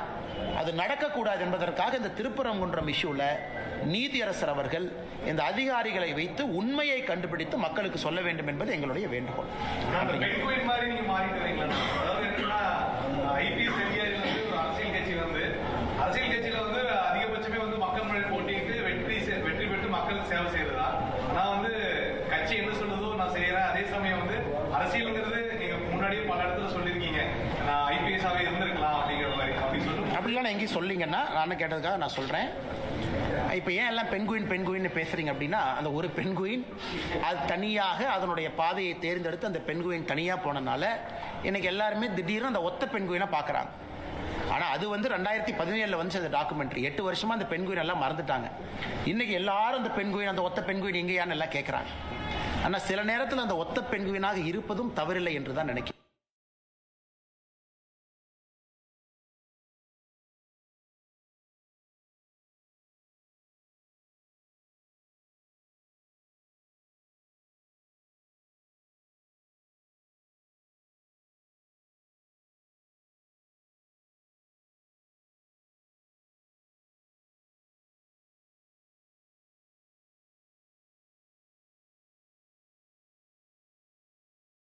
அது நடக்கக்கூடாது என்பதற்காக இந்த திருப்பரங்குன்றம் இஷ்யூல நீதியரசர் அவர்கள் இந்த அதிகாரிகளை வைத்து உண்மையை கண்டுபிடித்து மக்களுக்கு சொல்ல வேண்டும் என்பது எங்களுடைய வேண்டுகோள். அரசியல் கட்சியில வந்து அதிகபட்சமே வந்து மக்கள் முன்னாடி போட்டிட்டு வெற்றி பெற்று மக்களுக்கு சேவை செய்யறதா. நான் வந்து கட்சி என்ன சொல்லுதோ நான் செய்யறேன். அதே சமயம் வந்து அரசியல்ங்கிறது நீங்க முன்னாடியே பல இடத்துல சொல்லியிருக்கீங்க, நான் ஐபிஎஸ்ஸாவே இருந்திருக்கலாம் அப்படிங்கிற மாதிரி. அப்படிலாம் எங்கேயும் சொல்லிங்கன்னா நான் கேட்டதுக்காக நான் சொல்றேன். இப்போ ஏன் எல்லாம் பெண்குயின் பேசுறீங்க அப்படின்னா, அந்த ஒரு பெண்குயின் அது தனியாக அதனுடைய பாதையை தேர்ந்தெடுத்து அந்த பெண்குயின் தனியாக போனனால இன்னைக்கு எல்லாருமே திடீர்னு அந்த ஒத்த பெண்குயினை பார்க்குறாங்க. ஆனால் அது வந்து 2017 வந்து அந்த டாக்குமெண்ட்ரி 8 வருஷமா அந்த பெண்குயின் எல்லாம் மறந்துட்டாங்க. இன்னைக்கு எல்லாரும் அந்த பெண்குயின், அந்த ஒத்த பெண்குயின் எங்கேயான்னு எல்லாம் கேட்குறாங்க. ஆனால் சில நேரத்தில் அந்த ஒத்த பெண்குயினாக இருப்பதும் தவறில்லை என்று தான் நினைக்கிறேன்.